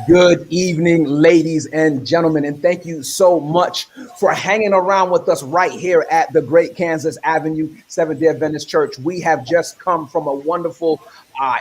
Good evening, ladies and gentlemen, and thank you so much for hanging around with us right here at the Great Kansas Avenue Seventh-day Adventist Church. We have just come from a wonderful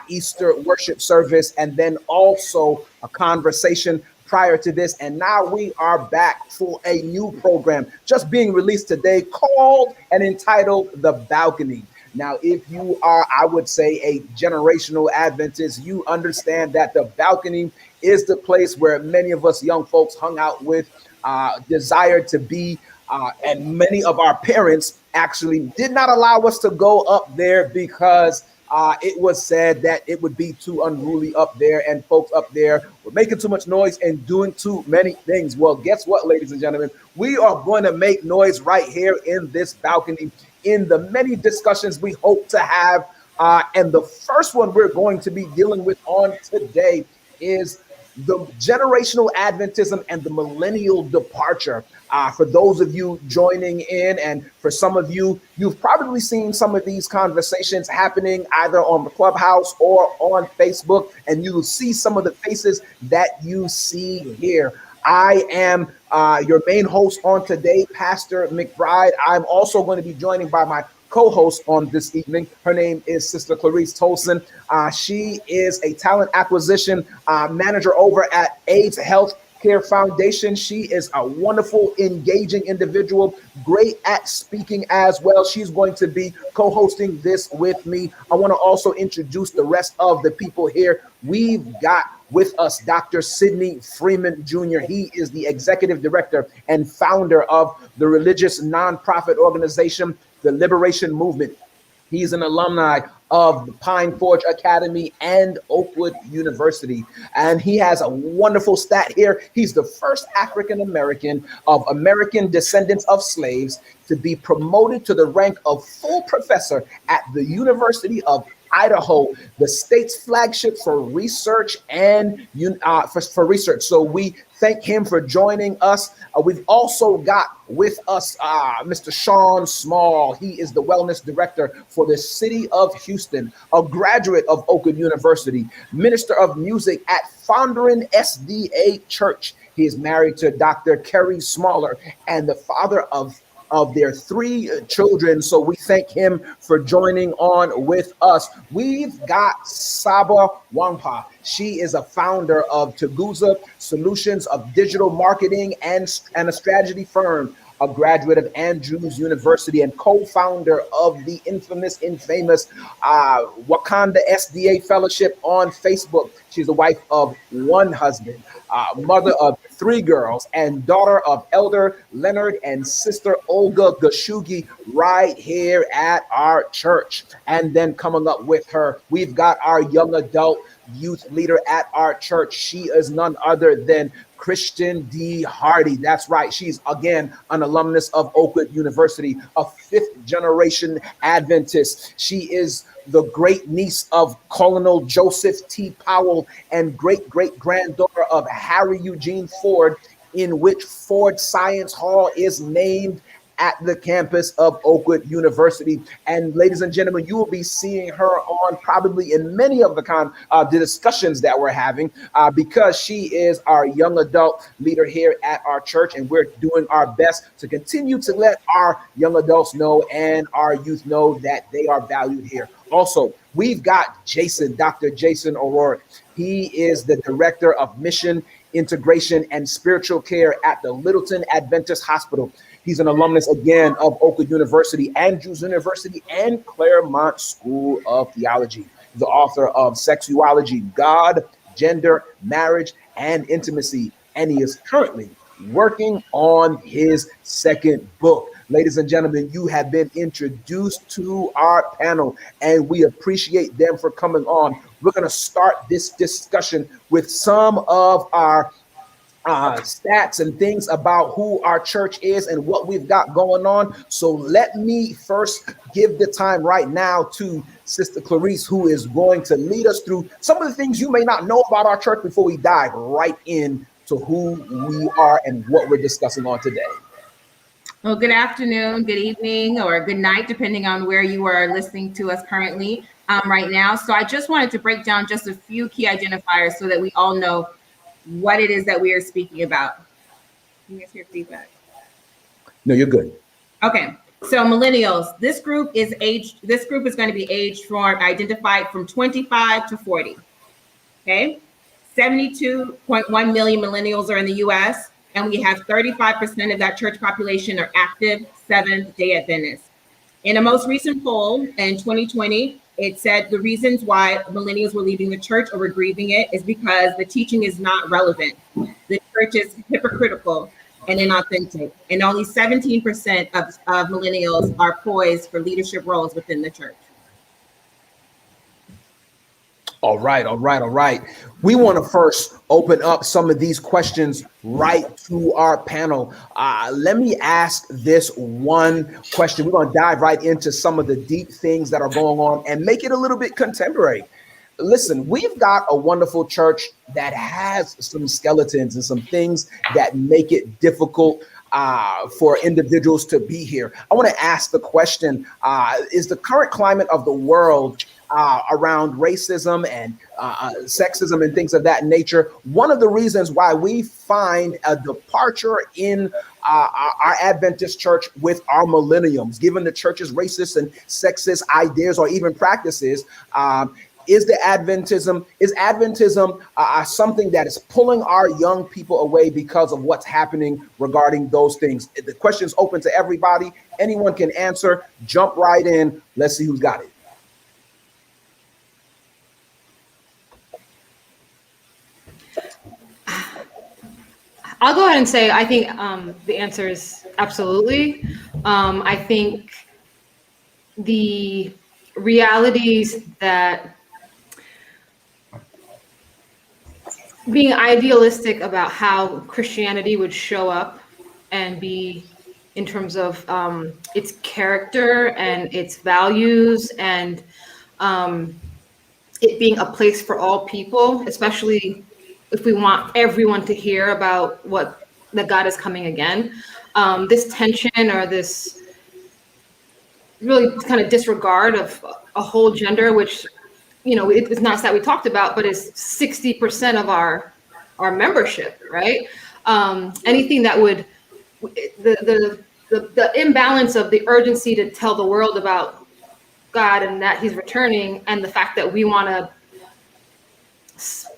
Easter worship service and then also a conversation prior to this. And now we are back for a new program just being released today called and entitled The Balcony. Now, if you are, I would say, a generational Adventist, you understand that the balcony is the place where many of us young folks hung out with, desired to be, and many of our parents actually did not allow us to go up there because it was said that it would be too unruly up there and folks up there were making too much noise and doing too many things. Well, guess what, ladies and gentlemen? We are going to make noise right here in this balcony in the many discussions we hope to have. And the first one we're going to be dealing with on today is the generational Adventism and the millennial departure. For those of you joining in, and for some of you, you've probably seen some of these conversations happening either on the Clubhouse or on Facebook, and you will see some of the faces that you see here. I am your main host on today, Pastor McBride. I'm also going to be joining by my co-host on this evening. Her name is Sister Clarice Tolson. She is a talent acquisition manager over at AIDS Health Care Foundation. She is a wonderful, engaging individual, great at speaking as well. She's going to be co-hosting this with me. I want to also introduce the rest of the people here. We've got with us Dr. Sidney Freeman Jr. He is the executive director and founder of the religious nonprofit organization, the Liberation Movement. He's an alumni of the Pine Forge Academy and Oakwood University. And he has a wonderful stat here. He's the first African-American of American descendants of slaves to be promoted to the rank of full professor at the University of Idaho, the state's flagship for research and for research. So we thank him for joining us. We've also got with us Mr. Sean Small. He is the wellness director for the city of Houston, a graduate of Oakwood University, minister of music at Fondren SDA Church. He is married to Dr. Kerry Smaller and the father of their 3 children. So we thank him for joining on with us. We've got Saba Wangpa. She is a founder of Taguza Solutions of Digital Marketing and a strategy firm, a graduate of Andrews University and co-founder of the infamous Wakanda SDA Fellowship on Facebook. She's the wife of 1 husband, mother of 3 girls, and daughter of Elder Leonard and Sister Olga Gashugi right here at our church. And then coming up with her, we've got our young adult youth leader at our church. She is none other than Christian D. Hardy. That's right. She's, again, an alumnus of Oakwood University, a 5th generation Adventist. She is the great niece of Colonel Joseph T. Powell and great-great-granddaughter of Harry Eugene Ford, in which Ford Science Hall is named at the campus of Oakwood University. And ladies and gentlemen, you will be seeing her on probably in many of the discussions that we're having because she is our young adult leader here at our church. And we're doing our best to continue to let our young adults know and our youth know that they are valued here. Also, we've got Dr. Jason O'Rourke. He is the director of mission, integration, and spiritual care at the Littleton Adventist Hospital. He's an alumnus, again, of Oakwood University, Andrews University, and Claremont School of Theology. The author of Sexuality, God, Gender, Marriage, and Intimacy. And he is currently working on his 2nd book. Ladies and gentlemen, you have been introduced to our panel, and we appreciate them for coming on. We're going to start this discussion with some of our stats and things about who our church is and what we've got going on. So let me first give the time right now to Sister Clarice, who is going to lead us through some of the things you may not know about our church before we dive right into who we are and what we're discussing on today. Well, good afternoon, good evening, or good night, depending on where you are listening to us currently right now. So I just wanted to break down just a few key identifiers so that we all know what it is that we are speaking about. You guys hear feedback? No, you're good. Okay. So millennials, this group is going to be identified from 25 to 40. Okay. 72.1 million millennials are in the US, and we have 35% of that church population are active Seventh-day Adventists. In a most recent poll in 2020, it said the reasons why millennials were leaving the church or were grieving it is because the teaching is not relevant. The church is hypocritical and inauthentic, and only 17% of millennials are poised for leadership roles within the church. All right. We want to first open up some of these questions right to our panel. Let me ask this one question. We're going to dive right into some of the deep things that are going on and make it a little bit contemporary. Listen, we've got a wonderful church that has some skeletons and some things that make it difficult for individuals to be here. I want to ask the question, is the current climate of the world around racism and sexism and things of that nature one of the reasons why we find a departure in our Adventist church with our millennials, given the church's racist and sexist ideas or even practices? Is Adventism something that is pulling our young people away because of what's happening regarding those things? The question's open to everybody. Anyone can answer. Jump right in. Let's see who's got it. I'll go ahead and say I think the answer is absolutely. I think the realities that being idealistic about how Christianity would show up and be in terms of its character and its values and it being a place for all people, especially if we want everyone to hear about that God is coming again. This tension or this really kind of disregard of a whole gender, which, it's not that we talked about, but is 60% of our membership, right? Anything that would, the imbalance of the urgency to tell the world about God and that he's returning, and the fact that we want to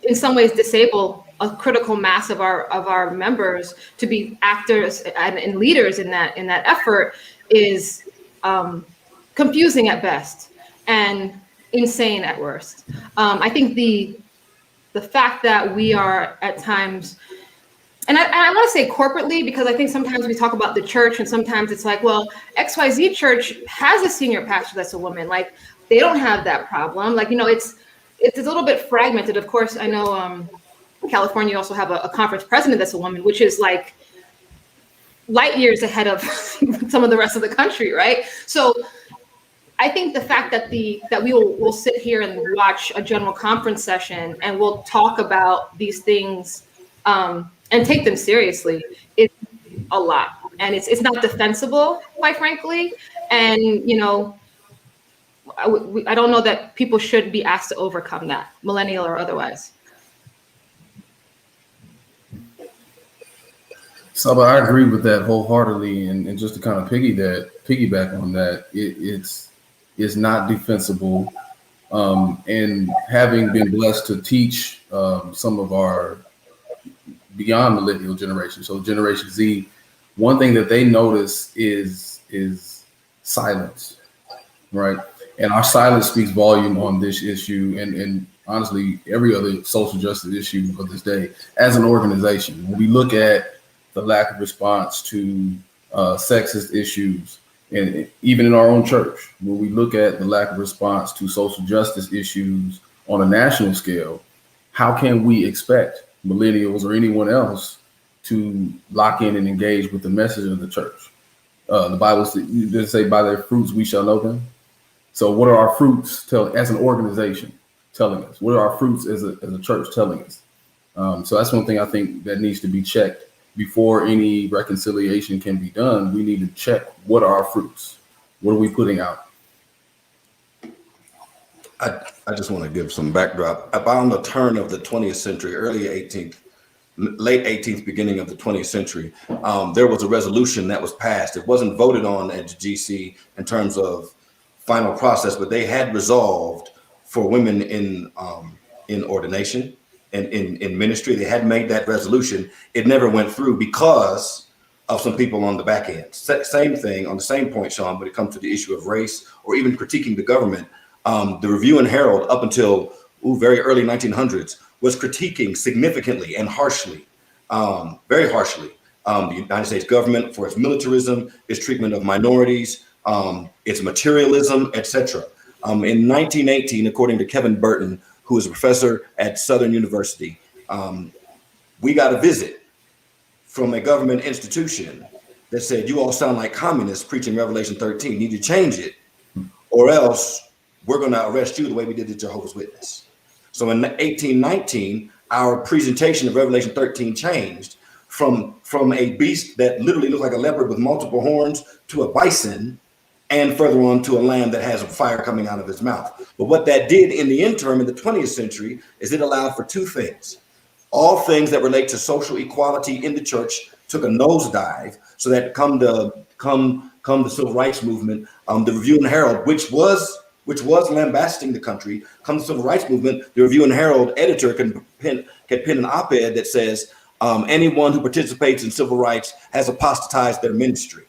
in some ways disable a critical mass of our members to be actors and leaders in that effort is confusing at best and insane at worst. I think the fact that we are at times, and I want to say corporately, because I think sometimes we talk about the church and sometimes it's like, well, XYZ church has a senior pastor that's a woman. Like, they don't have that problem. Like, it's a little bit fragmented. Of course, I know California also have a conference president that's a woman, which is like light years ahead of some of the rest of the country, right? So I think the fact that we'll sit here and watch a general conference session and we'll talk about these things and take them seriously is a lot, and it's not defensible, quite frankly. And I don't know that people should be asked to overcome that, millennial or otherwise. So, but I agree with that wholeheartedly, and just to kind of piggyback on that, it's not defensible. And having been blessed to teach some of our beyond millennial generation, so Generation Z, one thing that they notice is silence, right? And our silence speaks volume on this issue, and honestly, every other social justice issue of this day. As an organization, when we look at the lack of response to sexist issues, and even in our own church, when we look at the lack of response to social justice issues on a national scale, how can we expect millennials or anyone else to lock in and engage with the message of the church? The Bible does say, by their fruits we shall know them. So what are our fruits as an organization telling us? What are our fruits as a church telling us? So that's one thing I think that needs to be checked before any reconciliation can be done. We need to check, what are our fruits? What are we putting out? I just want to give some backdrop. About the turn of the 20th century, early 18th late 18th, beginning of the 20th century, there was a resolution that was passed. It wasn't voted on at the GC in terms of final process, but they had resolved for women in ordination and in ministry. They had made that resolution. It never went through because of some people on the back end. Same thing on the same point, Sean, when it comes to the issue of race or even critiquing the government. The Review and Herald up until very early 1900s was critiquing significantly and harshly, very harshly, the United States government for its militarism, its treatment of minorities, its materialism, etc. In 1918, according to Kevin Burton, who is a professor at Southern University, we got a visit from a government institution that said, you all sound like communists preaching Revelation 13. You need to change it, or else we're going to arrest you the way we did the Jehovah's Witness. So in 1819, our presentation of Revelation 13 changed from a beast that literally looked like a leopard with multiple horns to a bison, and further on to a lamb that has a fire coming out of his mouth. But what that did in the interim in the 20th century is it allowed for two things. All things that relate to social equality in the church took a nosedive, so that come the civil rights movement, the Review and Herald, which was lambasting the country, come the civil rights movement, the Review and Herald editor can pen an op-ed that says anyone who participates in civil rights has apostatized their ministry.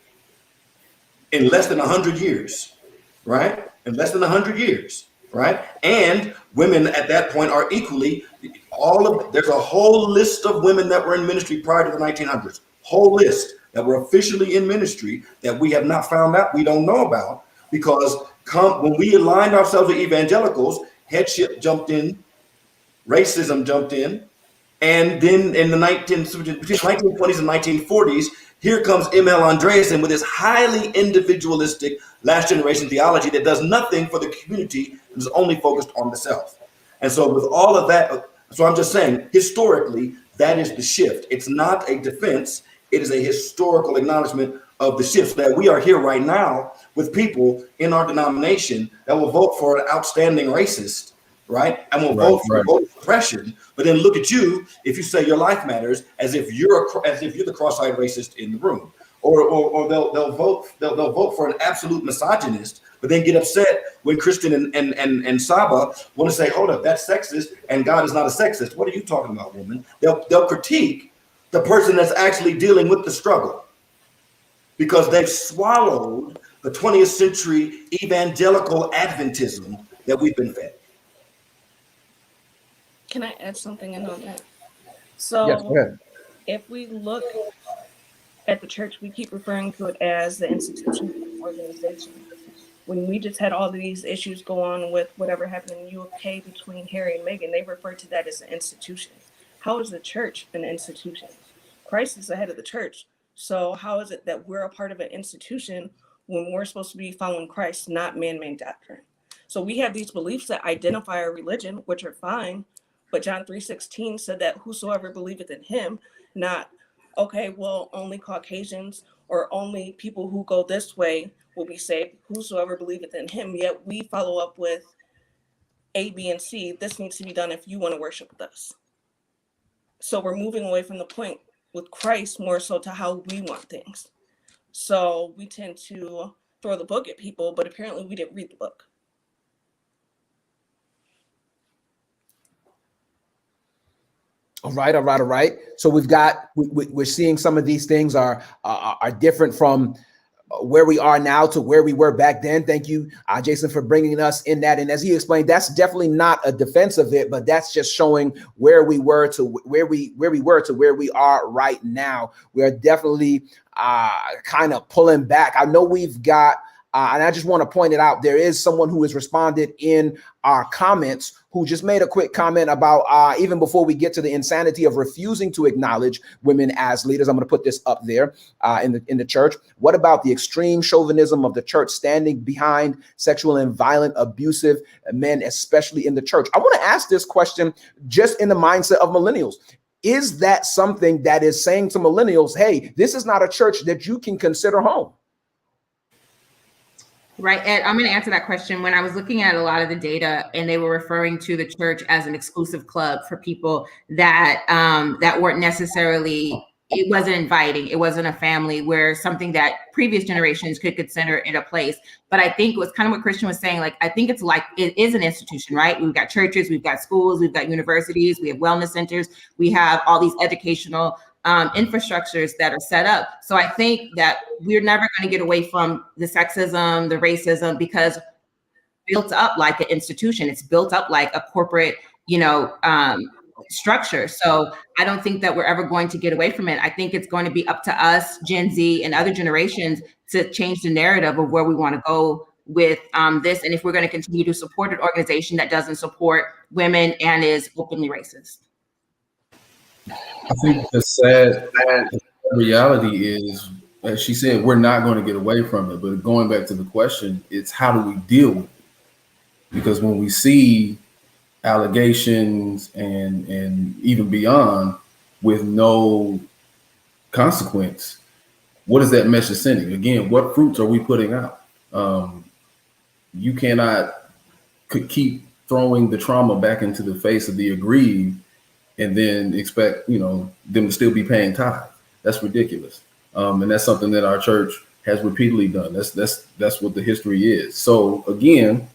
In less than 100 years, right? In less than 100 years, right? And women at that point are equally, there's a whole list of women that were in ministry prior to the 1900s, whole list that were officially in ministry that we have not found out, we don't know about, because when we aligned ourselves with evangelicals, headship jumped in, racism jumped in, and then in the between the 1920s and 1940s, here comes M.L. Andreasen with his highly individualistic last generation theology that does nothing for the community and is only focused on the self. And so with all of that, so I'm just saying, historically, that is the shift. It's not a defense. It is a historical acknowledgement of the shift, that we are here right now with people in our denomination that will vote for an outstanding racist, right? And will vote for voter suppression. But then look at you if you say your life matters, as if you're the cross-eyed racist in the room, or they'll vote for an absolute misogynist, but then get upset when Christian and Saba want to say, hold up, that's sexist, and God is not a sexist. What are you talking about, woman? They'll critique the person that's actually dealing with the struggle, because they've swallowed the 20th century evangelical Adventism that we've been fed. Can I add something in on that? So yes, go ahead. If we look at the church, we keep referring to it as the institution organization. When we just had all of these issues go on with whatever happened in the UK between Harry and Meghan, they referred to that as an institution. How is the church an institution? Christ is the head of the church. So how is it that we're a part of an institution when we're supposed to be following Christ, not man-made doctrine? So we have these beliefs that identify our religion, which are fine, but John 3:16 said that whosoever believeth in him, not, okay, well, only Caucasians or only people who go this way will be saved, whosoever believeth in him. Yet we follow up with A, B, and C. This needs to be done if you want to worship with us. So we're moving away from the point with Christ more so to how we want things. So we tend to throw the book at people, but apparently we didn't read the book. All right. So we're seeing some of these things are different from where we are now to where we were back then. Thank you, Jason, for bringing us in that. And as he explained, that's definitely not a defense of it, but that's just showing where we were to where we are right now. We are definitely kind of pulling back. I know we've got, and I just want to point it out, there is someone who has responded in our comments who just made a quick comment about even before we get to the insanity of refusing to acknowledge women as leaders. I'm going to put this up there in the church. What about the extreme chauvinism of the church standing behind sexual and violent, abusive men, especially in the church? I want to ask this question just in the mindset of millennials. Is that something that is saying to millennials, hey, this is not a church that you can consider home? Right, Ed, I'm going to answer that question. When I was looking at a lot of the data, and they were referring to the church as an exclusive club for people that that weren't necessarily, it wasn't inviting, it wasn't a family, where something that previous generations could consider it a place. But I think it was kind of what Christian was saying. Like, I think it's like it is an institution, right? We've got churches, we've got schools, we've got universities, we have wellness centers, we have all these educational infrastructures that are set up. So I think that we're never going to get away from the sexism, the racism, because it's built up like an institution. It's built up like a corporate, structure. So I don't think that we're ever going to get away from it. I think it's going to be up to us, Gen Z and other generations, to change the narrative of where we want to go with this. And if we're going to continue to support an organization that doesn't support women and is openly racist. I think the sad reality is, as she said, we're not going to get away from it. But going back to the question, it's how do we deal with it? Because when we see allegations and even beyond with no consequence, what is that message sending? Again, what fruits are we putting out? You cannot keep throwing the trauma back into the face of the aggrieved and then expect, them to still be paying tithe. That's ridiculous. And that's something that our church has repeatedly done. That's what the history is. So again,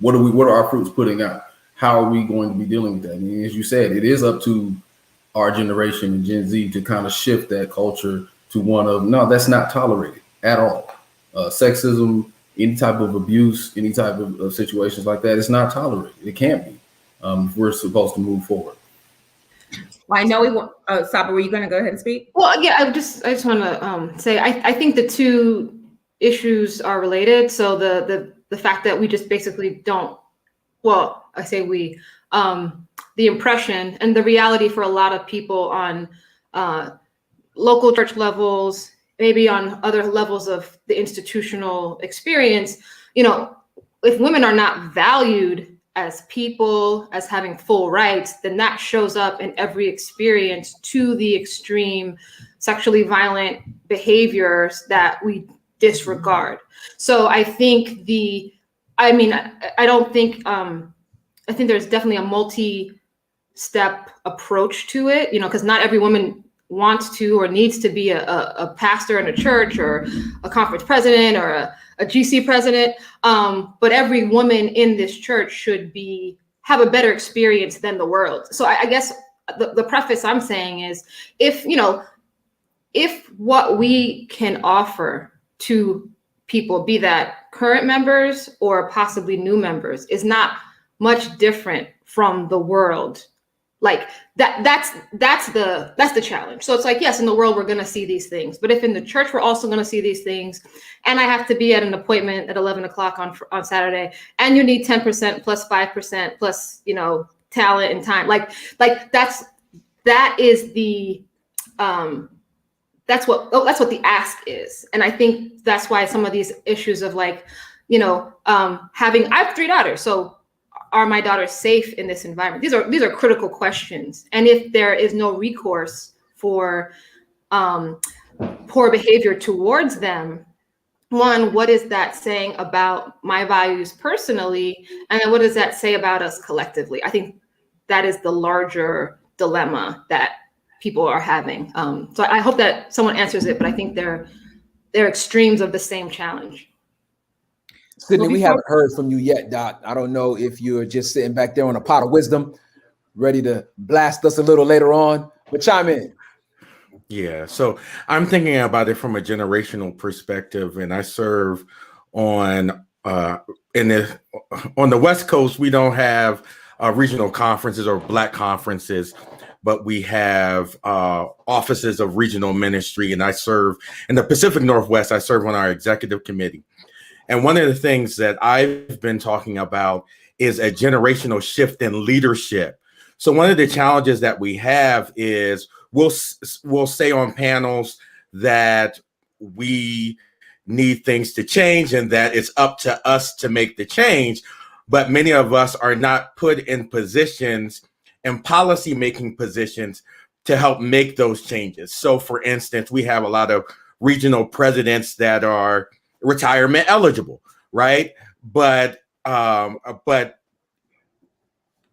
what are our fruits putting out? How are we going to be dealing with that? I mean, as you said, it is up to our generation and Gen Z to kind of shift that culture to one of, no, that's not tolerated at all. Sexism, any type of abuse, any type of situations like that, it's not tolerated. It can't be. We're supposed to move forward. Well, I know we want. Oh, Saba, were you going to go ahead and speak? Well, yeah, I just want to say I think the two issues are related. So the fact that we just basically don't. Well, I say we. The impression and the reality for a lot of people on local church levels, maybe on other levels of the institutional experience, if women are not valued as people, as having full rights, then that shows up in every experience to the extreme sexually violent behaviors that we disregard. So I think I think there's definitely a multi-step approach to it, because not every woman wants to or needs to be a pastor in a church or a conference president or a GC president. But every woman in this church should have a better experience than the world. So I guess the preface I'm saying is if what we can offer to people, be that current members or possibly new members, is not much different from the world, like that's the challenge. So it's like, yes, in the world we're going to see these things, but if in the church we're also going to see these things, and I have to be at an appointment at 11 o'clock on Saturday, and you need 10% plus 5% plus talent and time, like that is the that's what the ask is. And I think that's why some of these issues of I have 3 daughters, so are my daughters safe in this environment? These are critical questions. And if there is no recourse for poor behavior towards them, one, what is that saying about my values personally? And then what does that say about us collectively? I think that is the larger dilemma that people are having. So I hope that someone answers it, but I think they're extremes of the same challenge. Sydney, we haven't heard from you yet, Doc. I don't know if you're just sitting back there on a pot of wisdom, ready to blast us a little later on, but chime in. Yeah, so I'm thinking about it from a generational perspective, and I serve on the West Coast. We don't have regional conferences or Black conferences, but we have offices of regional ministry, and I serve in the Pacific Northwest. I serve on our executive committee. And one of the things that I've been talking about is a generational shift in leadership. So one of the challenges that we have is we'll say on panels that we need things to change and that it's up to us to make the change. But many of us are not put in positions and policy-making positions to help make those changes. So for instance, we have a lot of regional presidents that are retirement eligible, right? But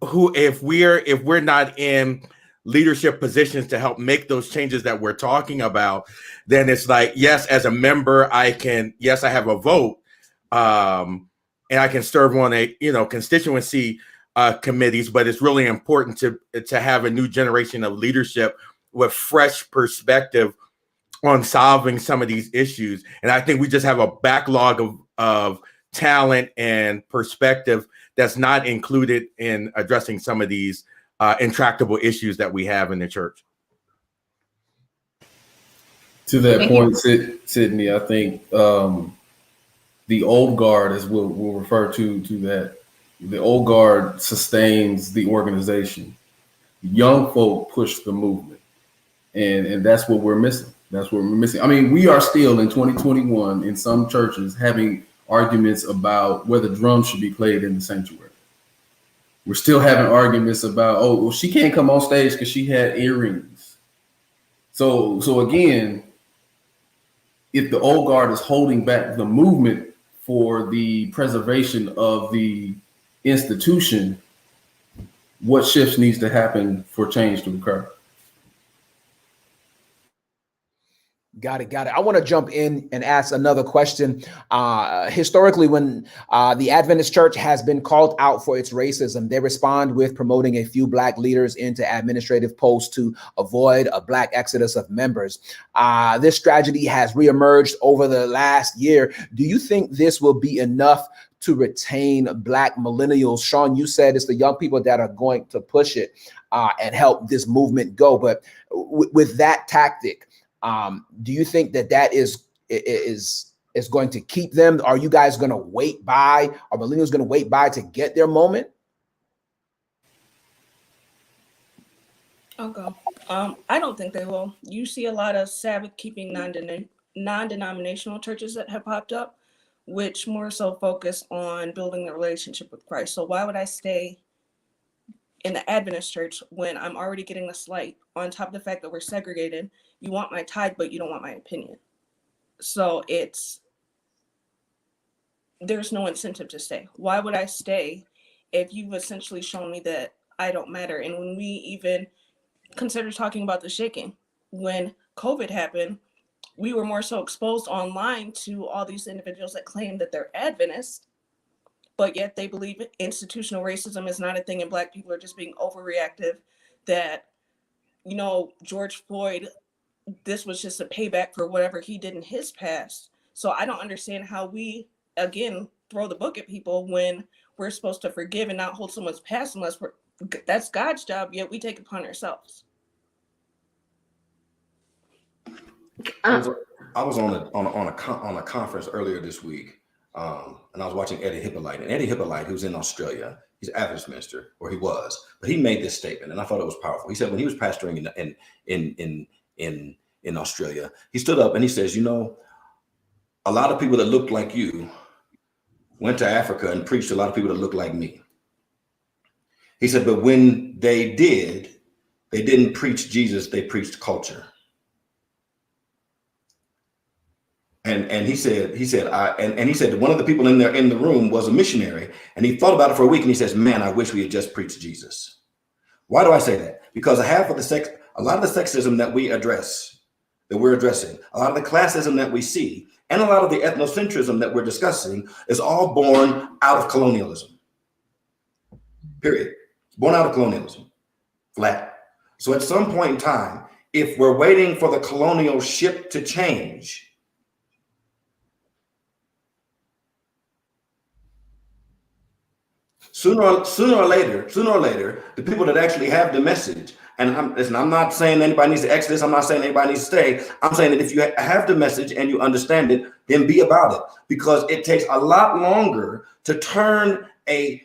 if we're not in leadership positions to help make those changes that we're talking about, then it's like, yes, as a member, I have a vote, and I can serve on a constituency committees, but it's really important to have a new generation of leadership with fresh perspective on solving some of these issues. And I think we just have a backlog of talent and perspective that's not included in addressing some of these intractable issues that we have in the church. To that point, Sydney, I think the old guard, as we'll refer to that, the old guard sustains the organization. Young folk push the movement, and that's what we're missing. That's what we're missing. I mean, we are still in 2021 in some churches having arguments about whether drums should be played in the sanctuary. We're still having arguments about, oh, well, she can't come on stage because she had earrings. So again, if the old guard is holding back the movement for the preservation of the institution, what shifts needs to happen for change to occur? Got it. I want to jump in and ask another question. Historically, when the Adventist church has been called out for its racism, they respond with promoting a few Black leaders into administrative posts to avoid a Black exodus of members. This tragedy has reemerged over the last year. Do you think this will be enough to retain Black millennials? Sean, you said it's the young people that are going to push it and help this movement go. But with that tactic, do you think that is going to keep them? Are you guys going to wait by? Are millennials going to wait by to get their moment? I'll go. I don't think they will. You see a lot of Sabbath-keeping non-denominational churches that have popped up, which more so focus on building the relationship with Christ. So why would I stay in the Adventist church when I'm already getting the slight, on top of the fact that we're segregated? You want my tithe, but you don't want my opinion. So there's no incentive to stay. Why would I stay if you've essentially shown me that I don't matter? And when we even consider talking about the shaking, when COVID happened, we were more so exposed online to all these individuals that claim that they're Adventists, but yet they believe institutional racism is not a thing and Black people are just being overreactive, that, George Floyd, this was just a payback for whatever he did in his past. So I don't understand how we, again, throw the book at people when we're supposed to forgive and not hold someone's past unless that's God's job, yet we take it upon ourselves. I was on a conference earlier this week, and I was watching Eddie Hippolyte. And Eddie Hippolyte, who's in Australia, he's an Adventist minister, or he was, but he made this statement, and I thought it was powerful. He said when he was pastoring in Australia, he stood up and he says, a lot of people that looked like you went to Africa and preached to a lot of people that looked like me. He said, but when they did, they didn't preach Jesus, they preached culture. And he said one of the people in the room was a missionary, and he thought about it for a week, and he says, man, I wish we had just preached Jesus. Why do I say that? Because a lot of the sexism that we're addressing, a lot of the classism that we see, and a lot of the ethnocentrism that we're discussing is all born out of colonialism. Period. Born out of colonialism. Flat. So at some point in time, if we're waiting for the colonial ship to change, sooner or later, the people that actually have the message, and I'm not saying anybody needs to exit this, I'm not saying anybody needs to stay. I'm saying that if you have the message and you understand it, then be about it, because it takes a lot longer to turn an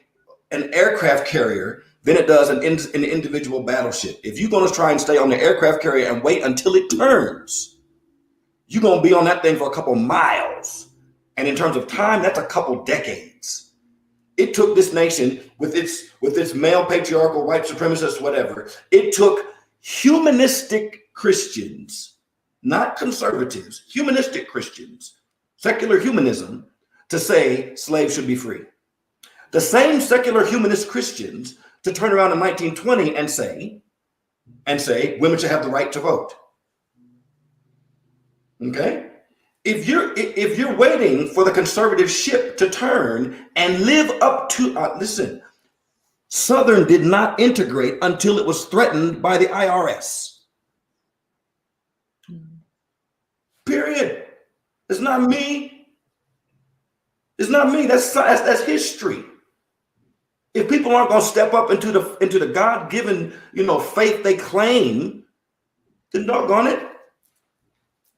aircraft carrier than it does an individual battleship. If you're going to try and stay on the aircraft carrier and wait until it turns, you're going to be on that thing for a couple miles. And in terms of time, that's a couple decades. It took this nation with its male patriarchal, white supremacist, whatever. It took humanistic Christians, not conservatives, humanistic Christians, secular humanism, to say slaves should be free. The same secular humanist Christians to turn around in 1920 and say women should have the right to vote. Okay? If you're waiting for the conservative ship to turn and live up to, listen, Southern did not integrate until it was threatened by the IRS. Period. It's not me. It's not me. That's history. If people aren't going to step up into the God-given, faith they claim, then doggone it,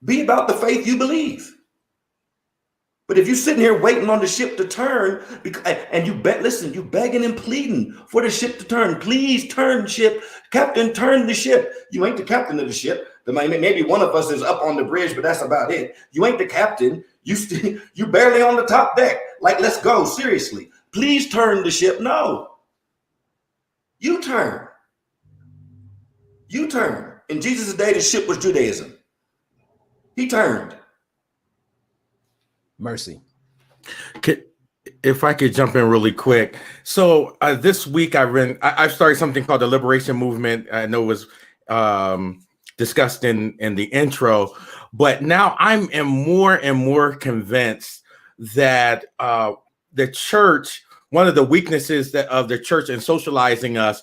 be about the faith you believe. But if you're sitting here waiting on the ship to turn, and you begging and pleading for the ship to turn, please turn ship, captain, turn the ship. You ain't the captain of the ship. Maybe one of us is up on the bridge, but that's about it. You ain't the captain. You barely on the top deck. Like, let's go, seriously. Please turn the ship. No. You turn. You turn. In Jesus' day, the ship was Judaism. He turned. Mercy. If I could jump in really quick. So this week I started something called the Liberation Movement. I know it was discussed in the intro, but now I'm more and more convinced that the church, one of the weaknesses of the church in socializing us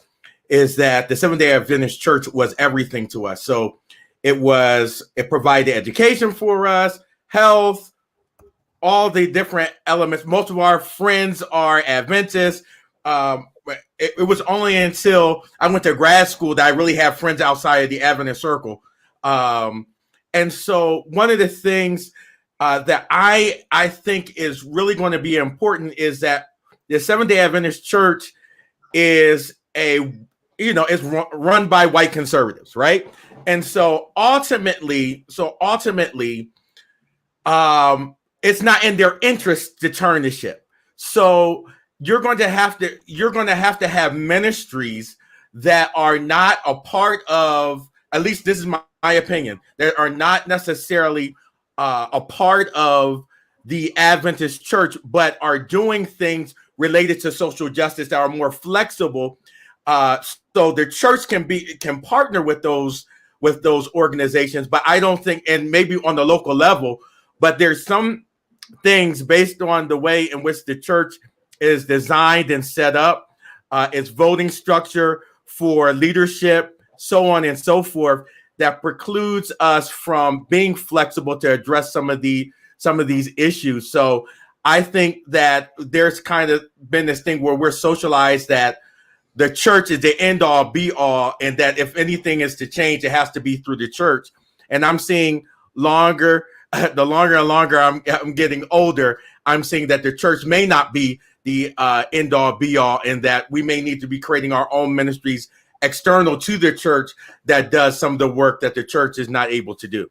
is that the Seventh-day Adventist Church was everything to us. So it provided education for us, health, all the different elements. Most of our friends are Adventists. It was only until I went to grad school that I really have friends outside of the Adventist circle. And so one of the things that I think is really going to be important is that the Seventh-day Adventist Church is run by white conservatives, right? And so ultimately, it's not in their interest to turn the ship. So you're going to have to have ministries that are not a part of, at least this is my opinion, that are not necessarily a part of the Adventist church, but are doing things related to social justice that are more flexible. So the church can partner with those organizations, but I don't think, and maybe on the local level, but there's some things based on the way in which the church is designed and set up, its voting structure for leadership, so on and so forth, that precludes us from being flexible to address some of these issues. So I think that there's kind of been this thing where we're socialized that the church is the end all be all, and that if anything is to change, it has to be through the church. And I'm seeing the longer and longer I'm getting older, I'm seeing that the church may not be the end all be all, and that we may need to be creating our own ministries external to the church that does some of the work that the church is not able to do.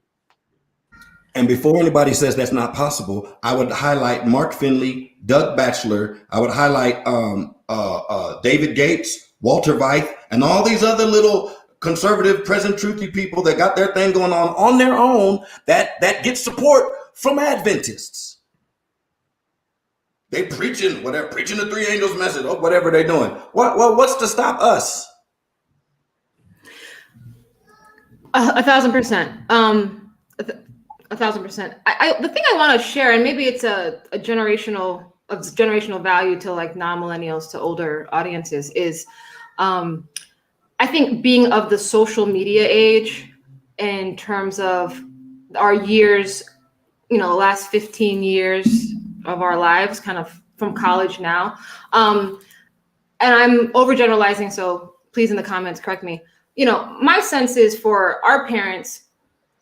And before anybody says that's not possible, I would highlight Mark Finley, Doug Batchelor. I would highlight David Gates, Walter Veith, and all these other little conservative, present truthy people that got their thing going on their own that get support from Adventists. They preaching the three angels message or whatever they're doing. What's to stop us? 1,000%. 1,000%. The thing I want to share, and maybe it's a generational value to like non-millennials, to older audiences, is I think being of the social media age in terms of our years, the last 15 years of our lives, kind of from college now. And I'm overgeneralizing, so please in the comments correct me. My sense is for our parents,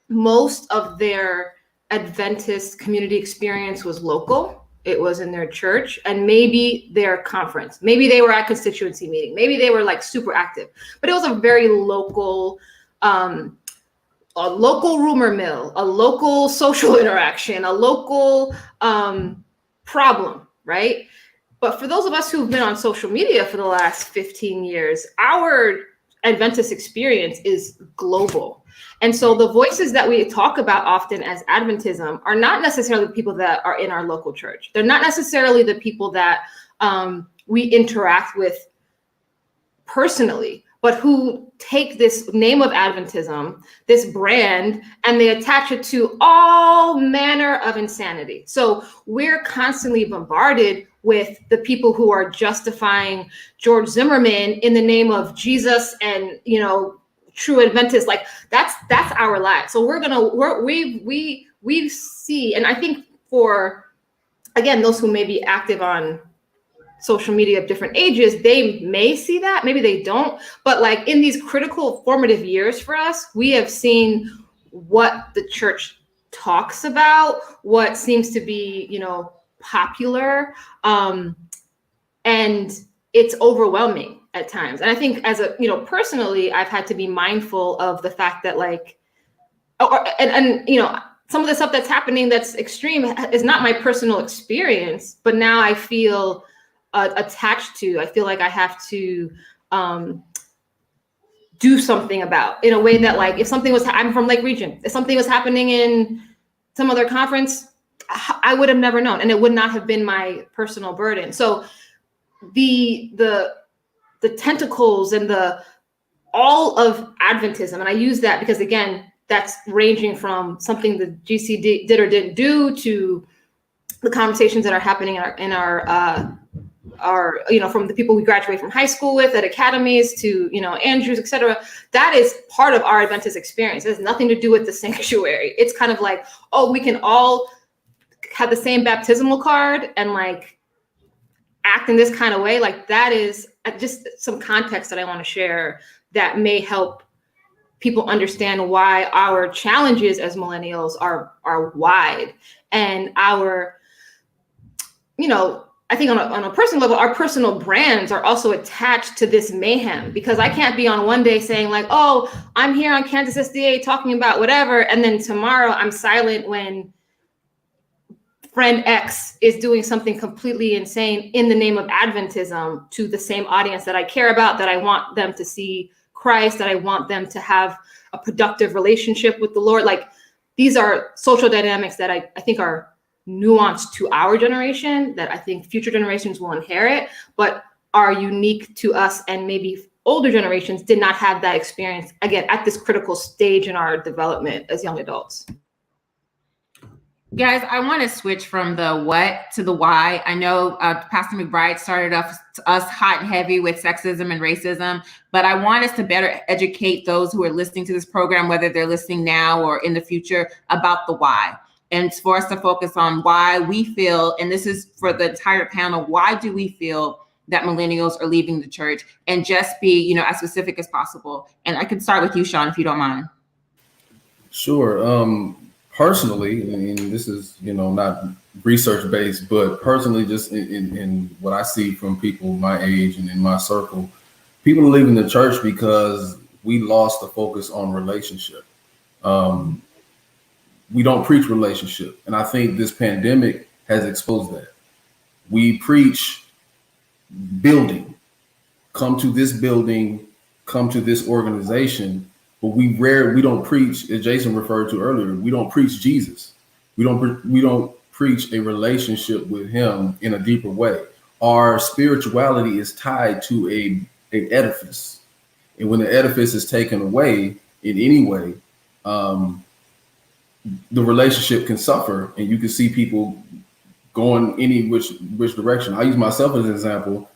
most of their Adventist community experience was local. It was in their church and maybe their conference. Maybe they were at constituency meeting. Maybe they were like super active, but it was a very local, a local rumor mill, a local social interaction, a local problem, right? But for those of us who've been on social media for the last 15 years, our Adventist experience is global. And so the voices that we talk about often as Adventism are not necessarily the people that are in our local church. They're not necessarily the people that we interact with personally, but who take this name of Adventism, this brand, and they attach it to all manner of insanity. So we're constantly bombarded with the people who are justifying George Zimmerman in the name of Jesus and, you know, true Adventists. Like that's our life. So we see, and I think for, again, those who may be active on social media of different ages, they may see that, maybe they don't, but like in these critical formative years for us, we have seen what the church talks about, what seems to be, you know, popular, and it's overwhelming at times. And I think as a, you know, personally, I've had to be mindful of the fact that like, and you know, some of the stuff that's happening that's extreme is not my personal experience, but now I feel attached to. I feel like I have to do something about, in a way that like if something was, I'm from Lake Region, if something was happening in some other conference, I would have never known, and it would not have been my personal burden. So the tentacles and the all of Adventism, and I use that because again, that's ranging from something the GC did or didn't do to the conversations that are happening in our you know, from the people we graduate from high school with at academies to, you know, Andrews, et cetera. That is part of our Adventist experience. It has nothing to do with the sanctuary. It's kind of like, oh, we can all have the same baptismal card and like act in this kind of way. Like that is just some context that I want to share that may help people understand why our challenges as millennials are wide, and our, you know, I think on a personal level, our personal brands are also attached to this mayhem, because I can't be on one day saying like, oh, I'm here on Kansas SDA talking about whatever, and then tomorrow I'm silent when friend X is doing something completely insane in the name of Adventism to the same audience that I care about, that I want them to see Christ, that I want them to have a productive relationship with the Lord. Like these are social dynamics that I think are nuanced to our generation, that I think future generations will inherit, but are unique to us, and maybe older generations did not have that experience, again, at this critical stage in our development as young adults. Guys, I want to switch from the what to the why. I know Pastor McBride started us hot and heavy with sexism and racism, but I want us to better educate those who are listening to this program, whether they're listening now or in the future, about the why. And it's for us to focus on why we feel, and this is for the entire panel, why do we feel that millennials are leaving the church? And just be, you know, as specific as possible. And I can start with you, Sean, if you don't mind. Sure. Personally, and this is, you know, not research based, but personally, just in what I see from people my age and in my circle, people are leaving the church because we lost the focus on relationship. We don't preach relationship. And I think this pandemic has exposed that. We preach building, come to this building, come to this organization, but we don't preach, as Jason referred to earlier, we don't preach Jesus. We don't preach a relationship with him in a deeper way. Our spirituality is tied to an edifice. And when the edifice is taken away in any way, the relationship can suffer, and you can see people going any which direction. I use myself as an example,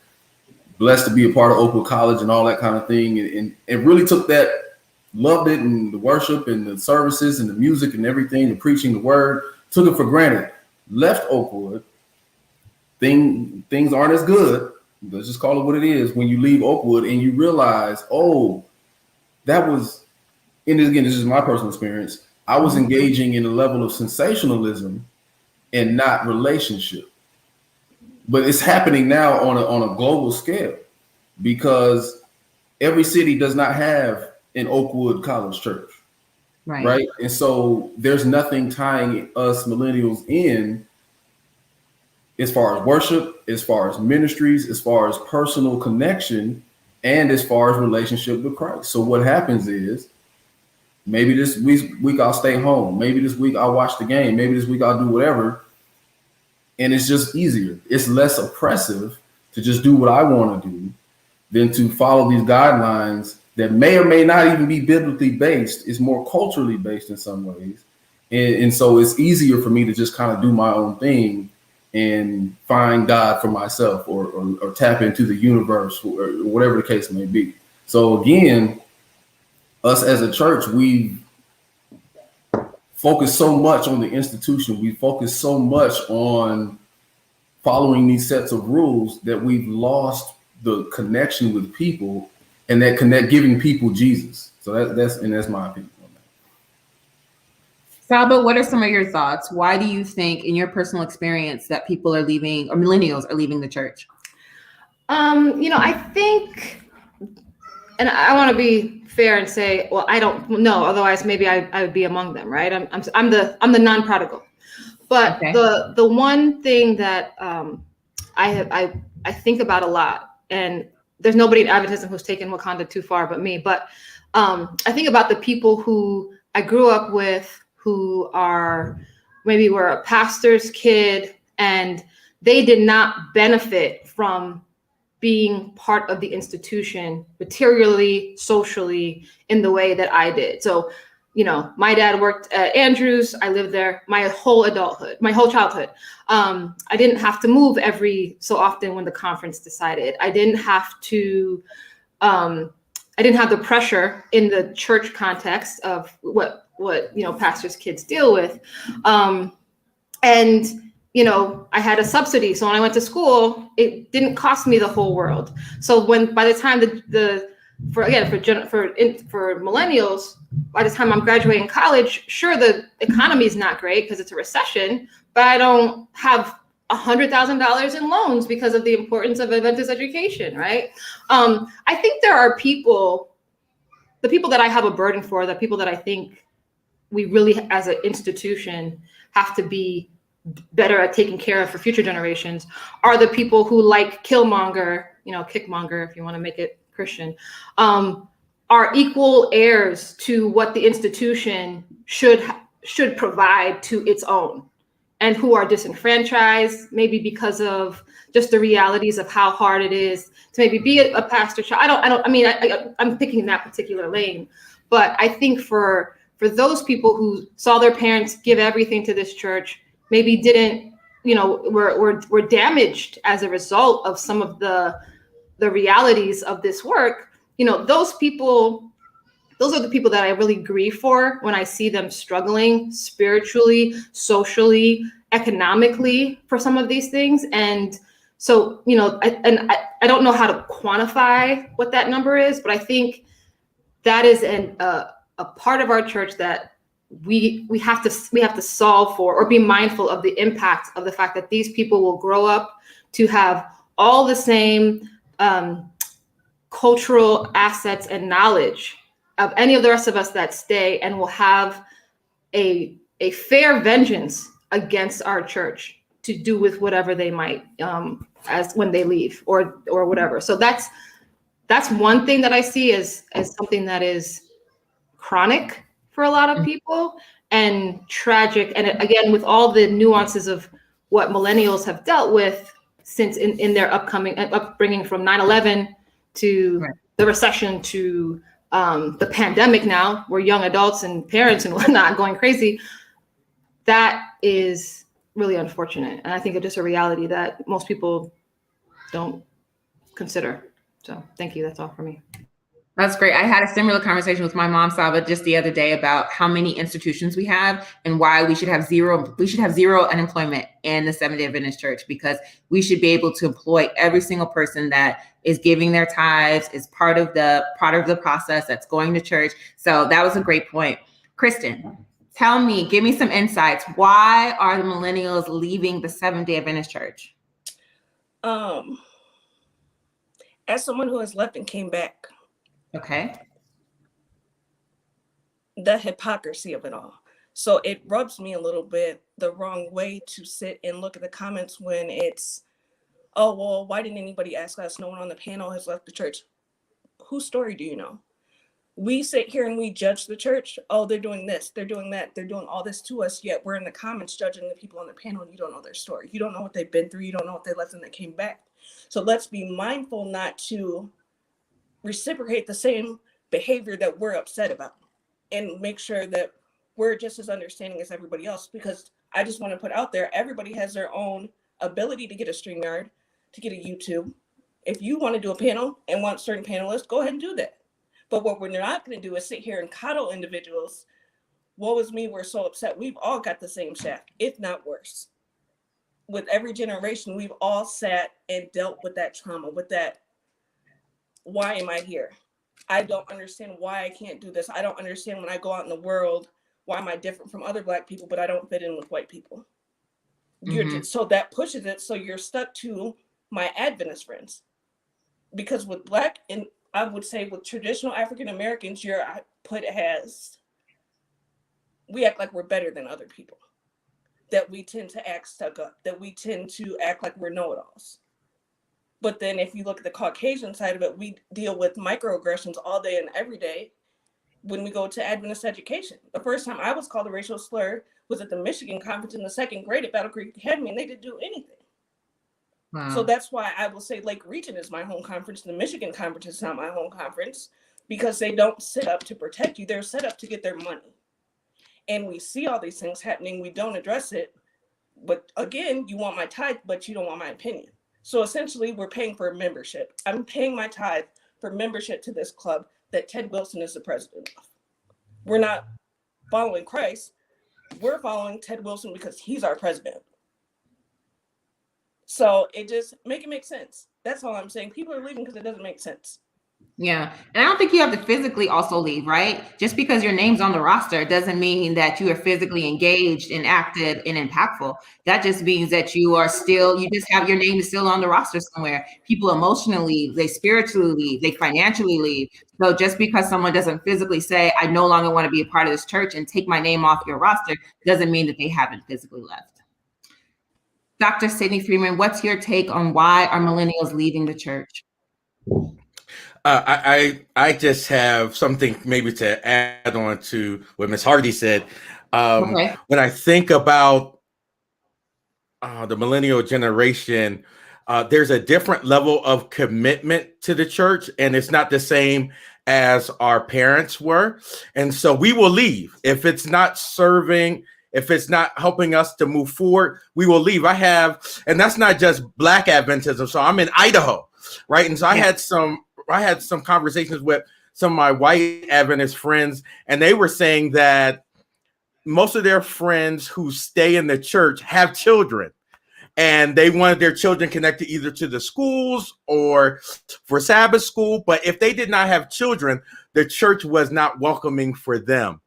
blessed to be a part of Oakwood College and all that kind of thing. And really took that, loved it, and the worship and the services and the music and everything, the preaching, the word, took it for granted. Left Oakwood, things aren't as good. Let's just call it what it is. When you leave Oakwood and you realize, oh, that was, and again, this is my personal experience, I was engaging in a level of sensationalism and not relationship. But it's happening now on a global scale, because every city does not have an Oakwood College church, right? And so there's nothing tying us millennials in as far as worship, as far as ministries, as far as personal connection. and as far as relationship with Christ. So what happens is, maybe this week I'll stay home. Maybe this week I'll watch the game. Maybe this week I'll do whatever. And it's just easier. It's less oppressive to just do what I want to do than to follow these guidelines that may or may not even be biblically based. It's more culturally based in some ways. And so it's easier for me to just kind of do my own thing and find God for myself, or tap into the universe, or whatever the case may be. So again, us as a church, we focus so much on the institution. We focus so much on following these sets of rules that we've lost the connection with people, and that giving people Jesus. So that's my opinion on that. Saba, what are some of your thoughts? Why do you think, in your personal experience, that people are leaving, or millennials are leaving the church? I think, and I want to be fair and say, well, I don't know. Otherwise, maybe I would be among them, right? I'm the non-prodigal. But okay. The one thing that I think about a lot, and there's nobody in Adventism who's taken Wakanda too far but me, but I think about the people who I grew up with, who maybe were a pastor's kid, and they did not benefit from being part of the institution materially, socially, in the way that I did. So, my dad worked at Andrews. I lived there my whole childhood. I didn't have to move every so often when the conference decided. I didn't have to, I didn't have the pressure in the church context of what pastors' kids deal with. And I had a subsidy. So when I went to school, it didn't cost me the whole world. So by the time for millennials, by the time I'm graduating college, sure, the economy is not great because it's a recession, but I don't have $100,000 in loans because of the importance of Adventist education, right? I think there are the people that I have a burden for, the people that I think we really, as an institution, have to be better at taking care of for future generations, are the people who, like Killmonger, Kickmonger, if you want to make it Christian, are equal heirs to what the institution should provide to its own, and who are disenfranchised, maybe because of just the realities of how hard it is to maybe be a pastor child. I'm picking in that particular lane, but I think for those people who saw their parents give everything to this church, maybe didn't, were damaged as a result of some of the realities of this work, those are the people that I really grieve for when I see them struggling spiritually, socially, economically for some of these things. And so, I don't know how to quantify what that number is, but I think that is a part of our church that we have to solve for, or be mindful of the impact of the fact that these people will grow up to have all the same cultural assets and knowledge of any of the rest of us that stay, and will have a fair vengeance against our church to do with whatever they might as when they leave or whatever. So that's one thing that I see as something that is chronic for a lot of people and tragic. And again, with all the nuances of what millennials have dealt with since in their upbringing from 9/11 to the recession to the pandemic now, we're young adults and parents and whatnot going crazy. That is really unfortunate. And I think it's just a reality that most people don't consider. So thank you. That's all for me. That's great. I had a similar conversation with my mom, Saba, just the other day about how many institutions we have and why we should have zero unemployment in the Seventh-day Adventist Church, because we should be able to employ every single person that is giving their tithes, is part of the process, that's going to church. So that was a great point. Kristen, give me some insights. Why are the millennials leaving the Seventh-day Adventist Church? As someone who has left and came back. Okay. The hypocrisy of it all. So it rubs me a little bit the wrong way to sit and look at the comments when it's, oh, well, why didn't anybody ask us? No one on the panel has left the church. Whose story do you know? We sit here and we judge the church. Oh, they're doing this, they're doing that, they're doing all this to us, yet we're in the comments judging the people on the panel, and you don't know their story. You don't know what they've been through. You don't know what they left and they came back. So let's be mindful not to reciprocate the same behavior that we're upset about, and make sure that we're just as understanding as everybody else. Because I just want to put out there, everybody has their own ability to get a StreamYard, to get a YouTube. If you want to do a panel and want certain panelists, go ahead and do that. But what we're not going to do is sit here and coddle individuals. Woe is me, we're so upset. We've all got the same shaft, if not worse. With every generation, we've all sat and dealt with that trauma, with that, why am I here? I don't understand why I can't do this. I don't understand when I go out in the world, why am I different from other Black people, but I don't fit in with white people? You're just, so that pushes it. So you're stuck to my Adventist friends. Because with Black, and I would say with traditional African Americans, you're put as, we act like we're better than other people. That we tend to act stuck up, that we tend to act like we're know-it-alls. But then if you look at the Caucasian side of it, we deal with microaggressions all day and every day when we go to Adventist education. The first time I was called a racial slur was at the Michigan conference in the 2nd grade at Battle Creek Academy, and they didn't do anything. Wow. So that's why I will say Lake Region is my home conference. The Michigan conference is not my home conference, because they don't sit up to protect you. They're set up to get their money. And we see all these things happening. We don't address it. But again, you want my tithe, but you don't want my opinion. So essentially, we're paying for a membership. I'm paying my tithe for membership to this club that Ted Wilson is the president of. We're not following Christ. We're following Ted Wilson because he's our president. So it just make it make sense. That's all I'm saying. People are leaving because it doesn't make sense. Yeah. And I don't think you have to physically also leave, right? Just because your name's on the roster doesn't mean that you are physically engaged and active and impactful. That just means that you are still, you just have your name is still on the roster somewhere. People emotionally leave, they spiritually leave, they financially leave. So just because someone doesn't physically say, I no longer want to be a part of this church and take my name off your roster, doesn't mean that they haven't physically left. Dr. Sydney Freeman, what's your take on why are millennials leaving the church? I just have something maybe to add on to what Ms. Hardy said. Okay. When I think about the millennial generation, there's a different level of commitment to the church, and it's not the same as our parents were. And so we will leave. If it's not serving, if it's not helping us to move forward, we will leave. And that's not just Black Adventism. So I'm in Idaho, right? And so I had some conversations with some of my white Adventist friends, and they were saying that most of their friends who stay in the church have children, and they wanted their children connected either to the schools or for Sabbath school. But if they did not have children, the church was not welcoming for them.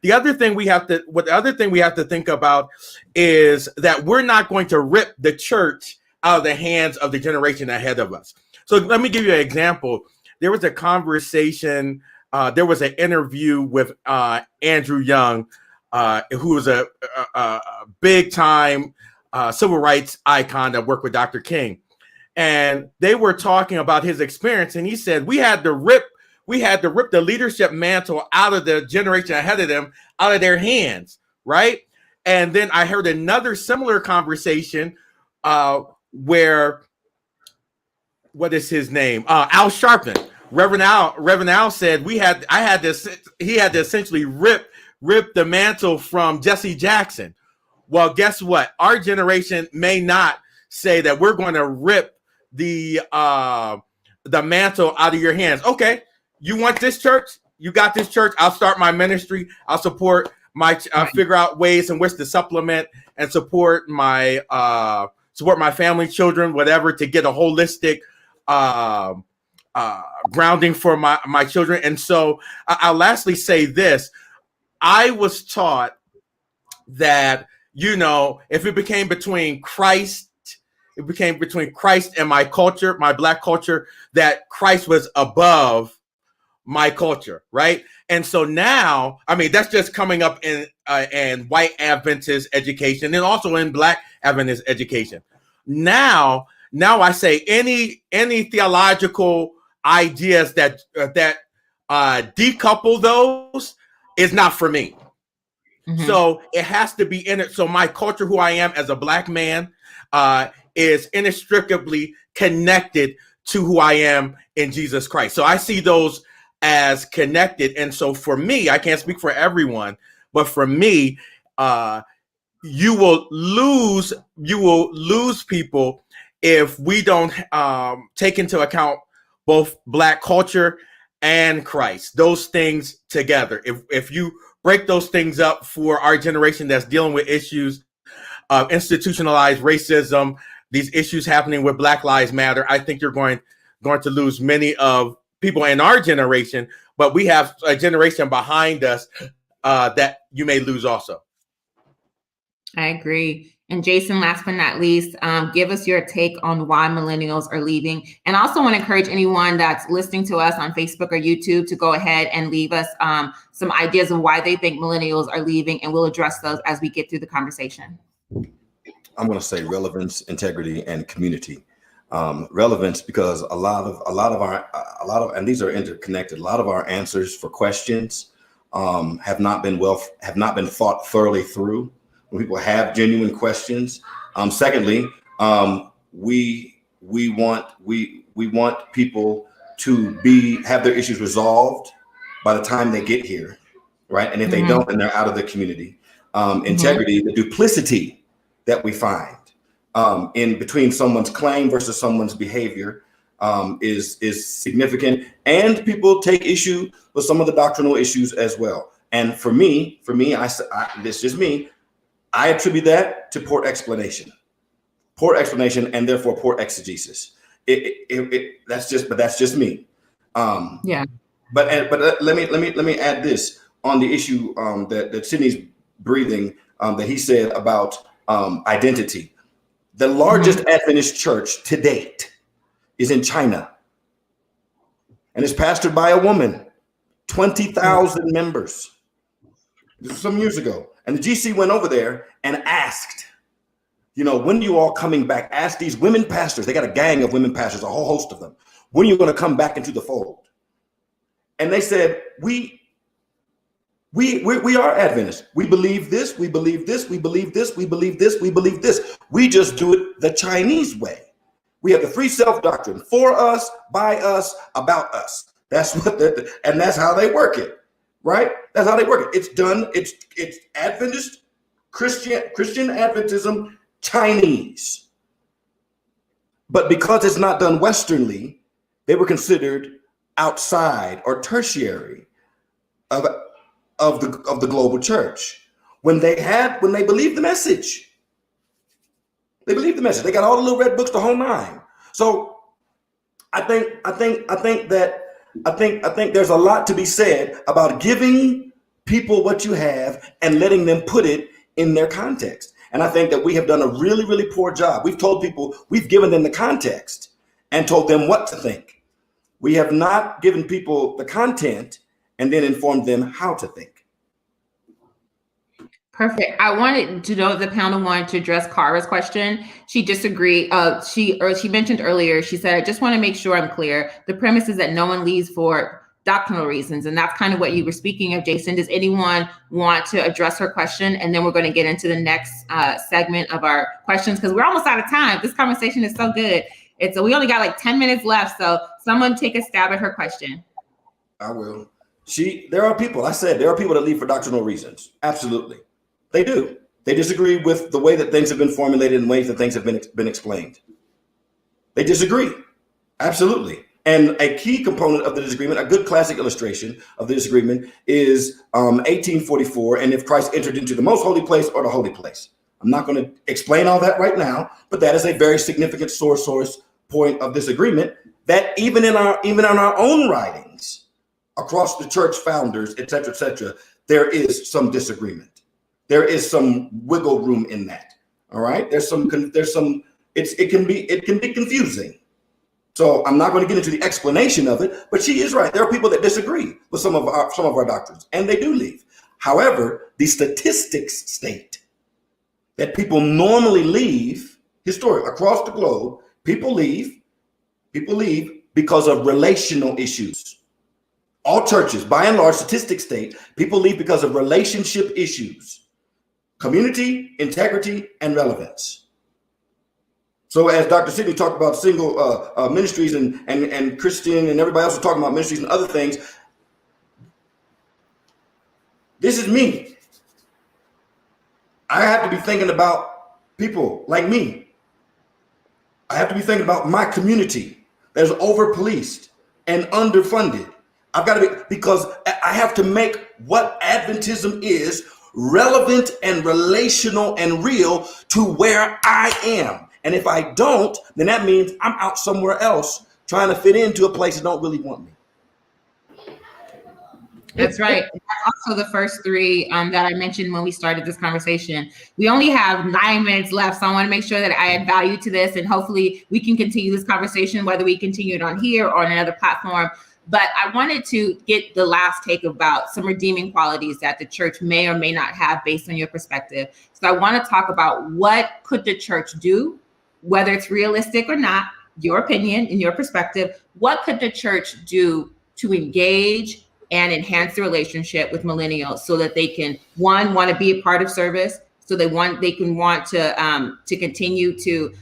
The other thing we have to think about is that we're not going to rip the church out of the hands of the generation ahead of us. So let me give you an example. There was a conversation, there was an interview with Andrew Young, who was a big time civil rights icon that worked with Dr. King. And they were talking about his experience. And he said, we had to rip the leadership mantle out of the generation ahead of them, out of their hands, right? And then I heard another similar conversation where, what is his name? Al Sharpton. Reverend Al said he had to essentially rip the mantle from Jesse Jackson. Well, guess what? Our generation may not say that we're going to rip the mantle out of your hands. Okay, you want this church? You got this church. I'll start my ministry. I'll support figure out ways in which to supplement and support my family, children, whatever, to get a holistic grounding for my children. And so I'll lastly say this. I was taught that, if it became between Christ and my culture, my Black culture, that Christ was above my culture, right? And so now, that's just coming up in white Adventist education and also in Black Adventist education. Now I say any theological ideas that decouple those is not for me. Mm-hmm. So it has to be in it. So my culture, who I am as a Black man, is inextricably connected to who I am in Jesus Christ. So I see those as connected. And so for me, I can't speak for everyone, but for me, you will lose people if we don't take into account both Black culture and Christ, those things together. If you break those things up for our generation that's dealing with issues of institutionalized racism, these issues happening with Black Lives Matter, I think you're going to lose many of people in our generation, but we have a generation behind us that you may lose also. I agree. And Jason, last but not least, give us your take on why millennials are leaving. And I also want to encourage anyone that's listening to us on Facebook or YouTube to go ahead and leave us some ideas of why they think millennials are leaving, and we'll address those as we get through the conversation. I'm going to say relevance, integrity, and community. Relevance, because a lot of, and these are interconnected. A lot of our answers for questions have not been thought thoroughly through. When people have genuine questions. Secondly, we want people to have their issues resolved by the time they get here, right? And if they don't, then they're out of the community. Integrity, the duplicity that we find in between someone's claim versus someone's behavior is significant, and people take issue with some of the doctrinal issues as well. And for me, this is just me. I attribute that to poor explanation, and therefore poor exegesis. That's just me. Yeah. But let me add this on the issue that Sydney's breathing, that he said about identity. The largest Adventist church to date is in China, and it's pastored by a woman, 20,000 members. This was some years ago. And the GC went over there and asked, when are you all coming back? Asked these women pastors. They got a gang of women pastors, a whole host of them. When are you going to come back into the fold? And they said, we are Adventists. We believe this. We believe this. We believe this. We believe this. We believe this. We just do it the Chinese way. We have the free self doctrine, for us, by us, about us. That's and that's how they work it. Right? That's how they work it. It's done. It's Adventist, Christian Adventism, Chinese. But because it's not done Westernly, they were considered outside or tertiary of the global church. When they believed the message. They believed the message. They got all the little red books, the whole nine. So I think there's a lot to be said about giving people what you have and letting them put it in their context. And I think that we have done a really, really poor job. We've told people, we've given them the context and told them what to think. We have not given people the content and then informed them how to think. Perfect. I wanted to know if the panel wanted to address Kara's question. She disagreed. She mentioned earlier, she said, I just want to make sure I'm clear. The premise is that no one leaves for doctrinal reasons. And that's kind of what you were speaking of, Jason. Does anyone want to address her question? And then we're going to get into the next segment of our questions, because we're almost out of time. This conversation is so good. We only got like 10 minutes left. So someone take a stab at her question. I will. There are people that leave for doctrinal reasons. Absolutely. They do. They disagree with the way that things have been formulated and ways that things have been explained. They disagree. Absolutely. And a key component of the disagreement, a good classic illustration of the disagreement, is 1844, and if Christ entered into the most holy place or the holy place. I'm not going to explain all that right now, but that is a very significant source point of disagreement, that even in our own writings across the church founders, et cetera, there is some disagreement. There is some wiggle room in that. All right. It can be confusing. So I'm not going to get into the explanation of it, but she is right. There are people that disagree with some of our doctrines, and they do leave. However, the statistics state that people normally leave, historically across the globe, people leave because of relational issues. All churches, by and large, statistics state people leave because of relationship issues, community, integrity, and relevance. So as Dr. Sidney talked about single ministries and Christian and everybody else was talking about ministries and other things, this is me. I have to be thinking about people like me. I have to be thinking about my community that is over-policed and underfunded. I've got to be, because I have to make what Adventism is relevant and relational and real to where I am. And if I don't, then that means I'm out somewhere else trying to fit into a place that don't really want me. That's right. Also, the first three that I mentioned when we started this conversation. We only have 9 minutes left, so I want to make sure that I add value to this, and hopefully we can continue this conversation, whether we continue it on here or on another platform. But I wanted to get the last take about some redeeming qualities that the church may or may not have based on your perspective. So I want to talk about what could the church do, whether it's realistic or not, your opinion and your perspective. What could the church do to engage and enhance the relationship with millennials so that they can, one, want to be a part of service, so they can want to continue to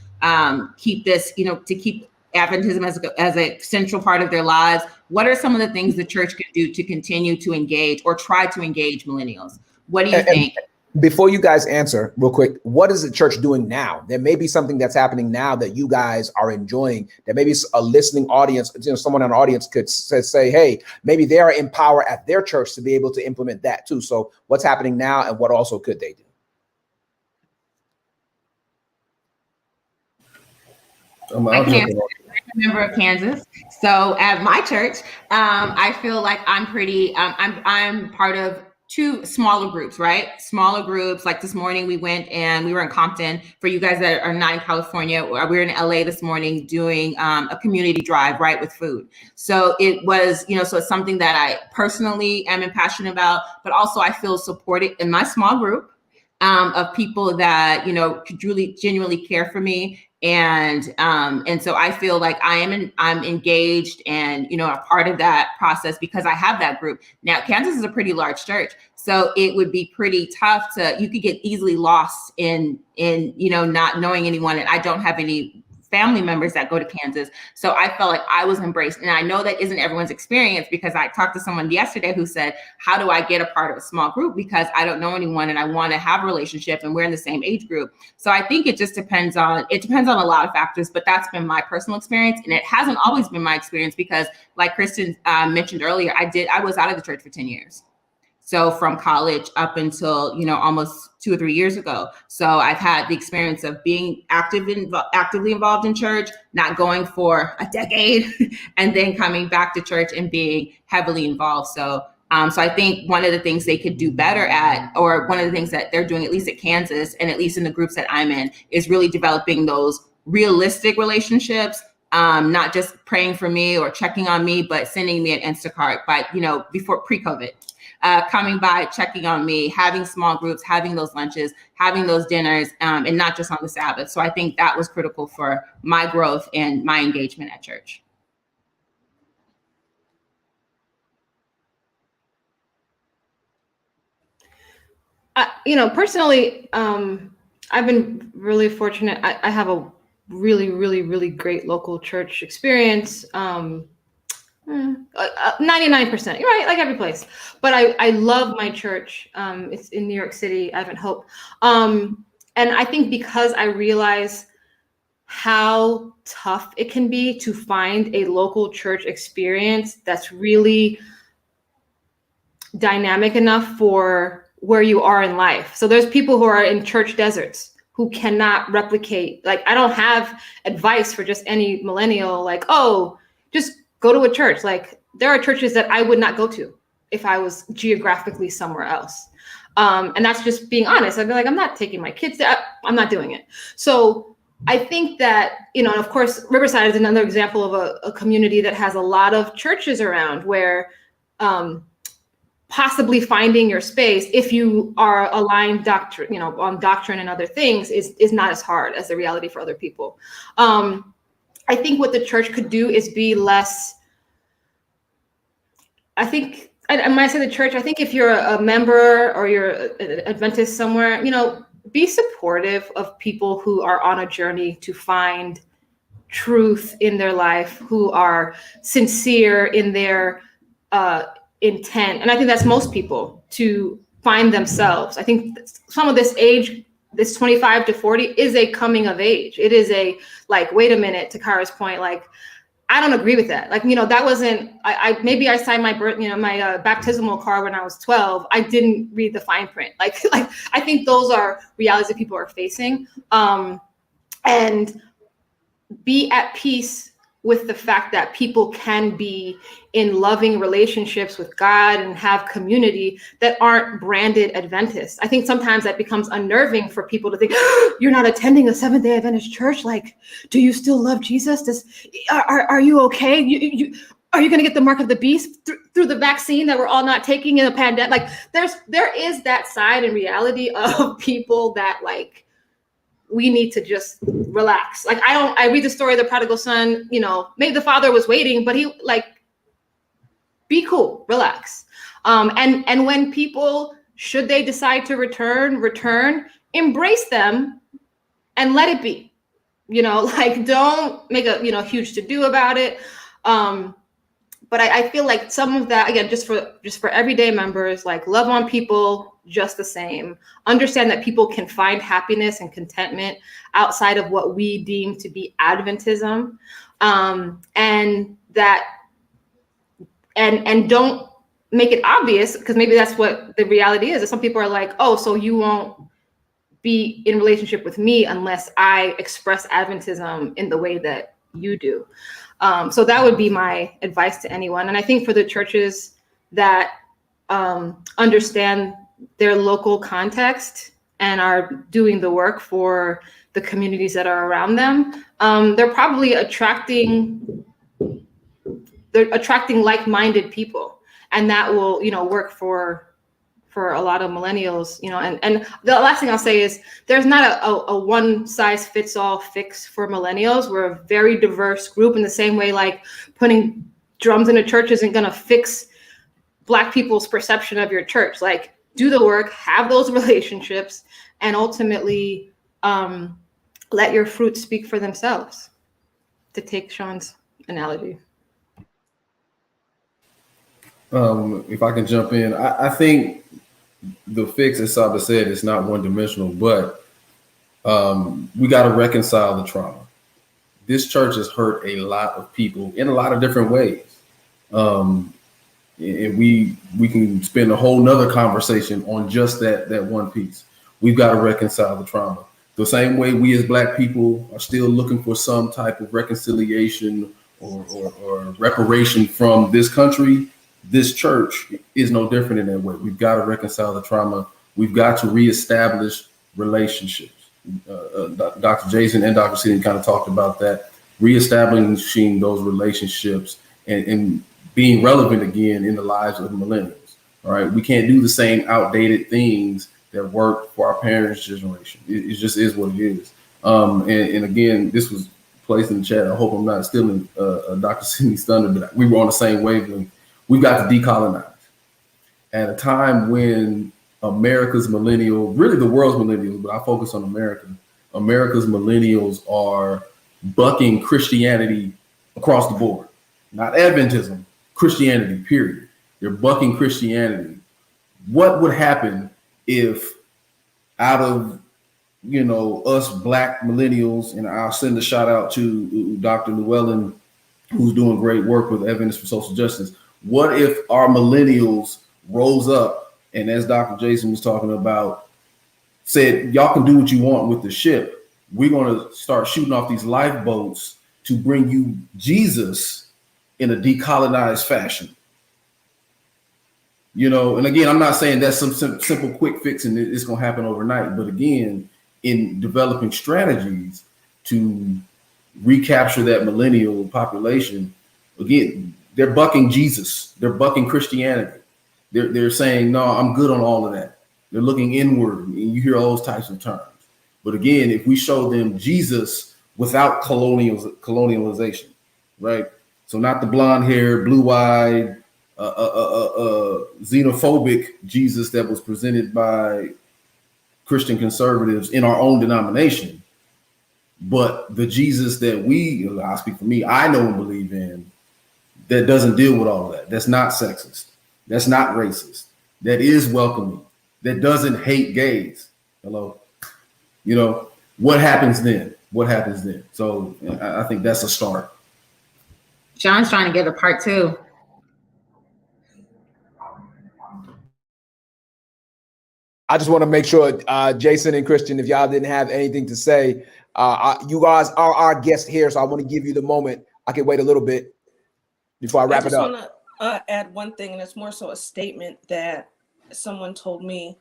keep this, to keep Adventism as a central part of their lives. What are some of the things the church can do to continue to engage or try to engage millennials? What do you think? Before you guys answer real quick, what is the church doing now? There may be something that's happening now that you guys are enjoying, that maybe a listening audience, someone in the audience could say, hey, maybe they are in power at their church to be able to implement that too. So what's happening now and what also could they do? I'm a member of Kansas. So at my church, I feel like I'm part of 2 smaller groups, right? Smaller groups. Like this morning we went and we were in Compton. For you guys that are not in California, we were in LA this morning doing a community drive, right, with food. So it was, so it's something that I personally am passionate about, but also I feel supported in my small group of people that, could really genuinely care for me. And so I feel like I'm engaged and, a part of that process because I have that group. Now, Kansas is a pretty large church, so it would be pretty tough you could get easily lost in not knowing anyone. And I don't have any family members that go to Kansas. So I felt like I was embraced. And I know that isn't everyone's experience, because I talked to someone yesterday who said, how do I get a part of a small group? Because I don't know anyone and I want to have a relationship and we're in the same age group. So I think it just depends on a lot of factors, but that's been my personal experience. And it hasn't always been my experience because, like Kristen mentioned earlier, I was out of the church for 10 years. So from college up until, almost 2 or 3 years ago. So I've had the experience of being actively involved in church, not going for a decade, and then coming back to church and being heavily involved. So I think one of the things they could do better at, or one of the things that they're doing, at least at Kansas, and at least in the groups that I'm in, is really developing those realistic relationships. Not just praying for me or checking on me, but sending me an Instacart before pre-COVID. Coming by, checking on me, having small groups, having those lunches, having those dinners, and not just on the Sabbath. So I think that was critical for my growth and my engagement at church. Personally, I've been really fortunate. I have a really, really, really great local church experience. 99%, you're right, like every place. But I love my church. It's in New York City, Advent Hope. And I think because I realize how tough it can be to find a local church experience that's really dynamic enough for where you are in life. So there's people who are in church deserts who cannot replicate. Like, I don't have advice for just any millennial, like, oh, just go to a church. Like, there are churches that I would not go to if I was geographically somewhere else. And that's just being honest. I'd be like, I'm not taking my kids there. I'm not doing it. So I think that, and of course, Riverside is another example of a community that has a lot of churches around where possibly finding your space, if you are aligned on doctrine and other things, is not as hard as the reality for other people. I think what the church could do is be less, I think, and when I say the church, I think if you're a member or you're an Adventist somewhere, you know, be supportive of people who are on a journey to find truth in their life, who are sincere in their intent. And I think that's most people, to find themselves. I think some of this age, this 25 to 40 is a coming of age. It is a, like, wait a minute, to Kara's point, like, I don't agree with that. Like, you know, that wasn't, maybe I signed my my baptismal card when I was 12. I didn't read the fine print. Like I think those are realities that people are facing. And be at peace with the fact that people can be in loving relationships with God and have community that aren't branded Adventists. I think sometimes that becomes unnerving for people to think, oh, you're not attending a Seventh-day Adventist church. Like, do you still love Jesus? Are you okay? Are you going to get the mark of the beast through the vaccine that we're all not taking in a pandemic? Like, there is that side in reality of people that, like, we need to just relax. Like, I read the story of the prodigal son, you know, maybe the father was waiting, but he, like, be cool, relax. And when people, should they decide to return, embrace them and let it be, you know, like, don't make a, you know, huge to do about it. But I feel like some of that, again, just for everyday members, like, love on people just the same. Understand that people can find happiness and contentment outside of what we deem to be Adventism, and that, and don't make it obvious, because maybe that's what the reality is. That some people are like, oh, so you won't be in relationship with me unless I express Adventism in the way that you do. So that would be my advice to anyone. And I think for the churches that understand their local context and are doing the work for the communities that are around them, they're probably attracting like-minded people, and that will, you know, work for a lot of millennials, you know. And the last thing I'll say is there's not a one size fits all fix for millennials. We're a very diverse group, in the same way, like, putting drums in a church isn't going to fix Black people's perception of your church. Like, do the work, have those relationships, and ultimately let your fruits speak for themselves, to take Sean's analogy. If I can jump in, I think the fix, as Saba said, is not one dimensional, but we got to reconcile the trauma. This church has hurt a lot of people in a lot of different ways. And we can spend a whole nother conversation on just that one piece. We've got to reconcile the trauma. The same way we as Black people are still looking for some type of reconciliation or reparation from this country, this church is no different in that way. We've got to reconcile the trauma. We've got to reestablish relationships. Dr. Jason and Dr. Sidney kind of talked about that, reestablishing those relationships and being relevant again in the lives of millennials. All right, we can't do the same outdated things that worked for our parents' generation. It just is what it is. And again, this was placed in the chat. I hope I'm not stealing Dr. Sidney's thunder, but we were on the same wavelength. We've got to decolonize. At a time when America's millennial, really the world's millennials, but I focus on America. America's millennials are bucking Christianity across the board. Not Adventism, Christianity, period. They're bucking Christianity. What would happen if, out of, you know, us Black millennials, and I'll send a shout out to Dr. Llewellyn, who's doing great work with Adventists for Social Justice. What if our millennials rose up and, as Dr. Jason was talking about, said, y'all can do what you want with the ship. We're going to start shooting off these lifeboats to bring you Jesus in a decolonized fashion. You know, and again, I'm not saying that's some simple quick fix and it's going to happen overnight. But again, in developing strategies to recapture that millennial population, again, they're bucking Jesus. They're bucking Christianity. They're saying, no, I'm good on all of that. They're looking inward, and you hear all those types of terms. But again, if we show them Jesus without colonialization, right? So not the blonde hair, blue-eyed, xenophobic Jesus that was presented by Christian conservatives in our own denomination, but the Jesus that I speak for me, I know and believe in, that doesn't deal with all of that. That's not sexist. That's not racist. That is welcoming. That doesn't hate gays. Hello. You know, what happens then? What happens then? So I think that's a start. Sean's trying to get a part two. I just want to make sure, Jason and Christian, if y'all didn't have anything to say, you guys are our guests here, so I want to give you the moment. I can wait a little bit before I wrap it up. I just want to add one thing, and it's more so a statement that someone told me,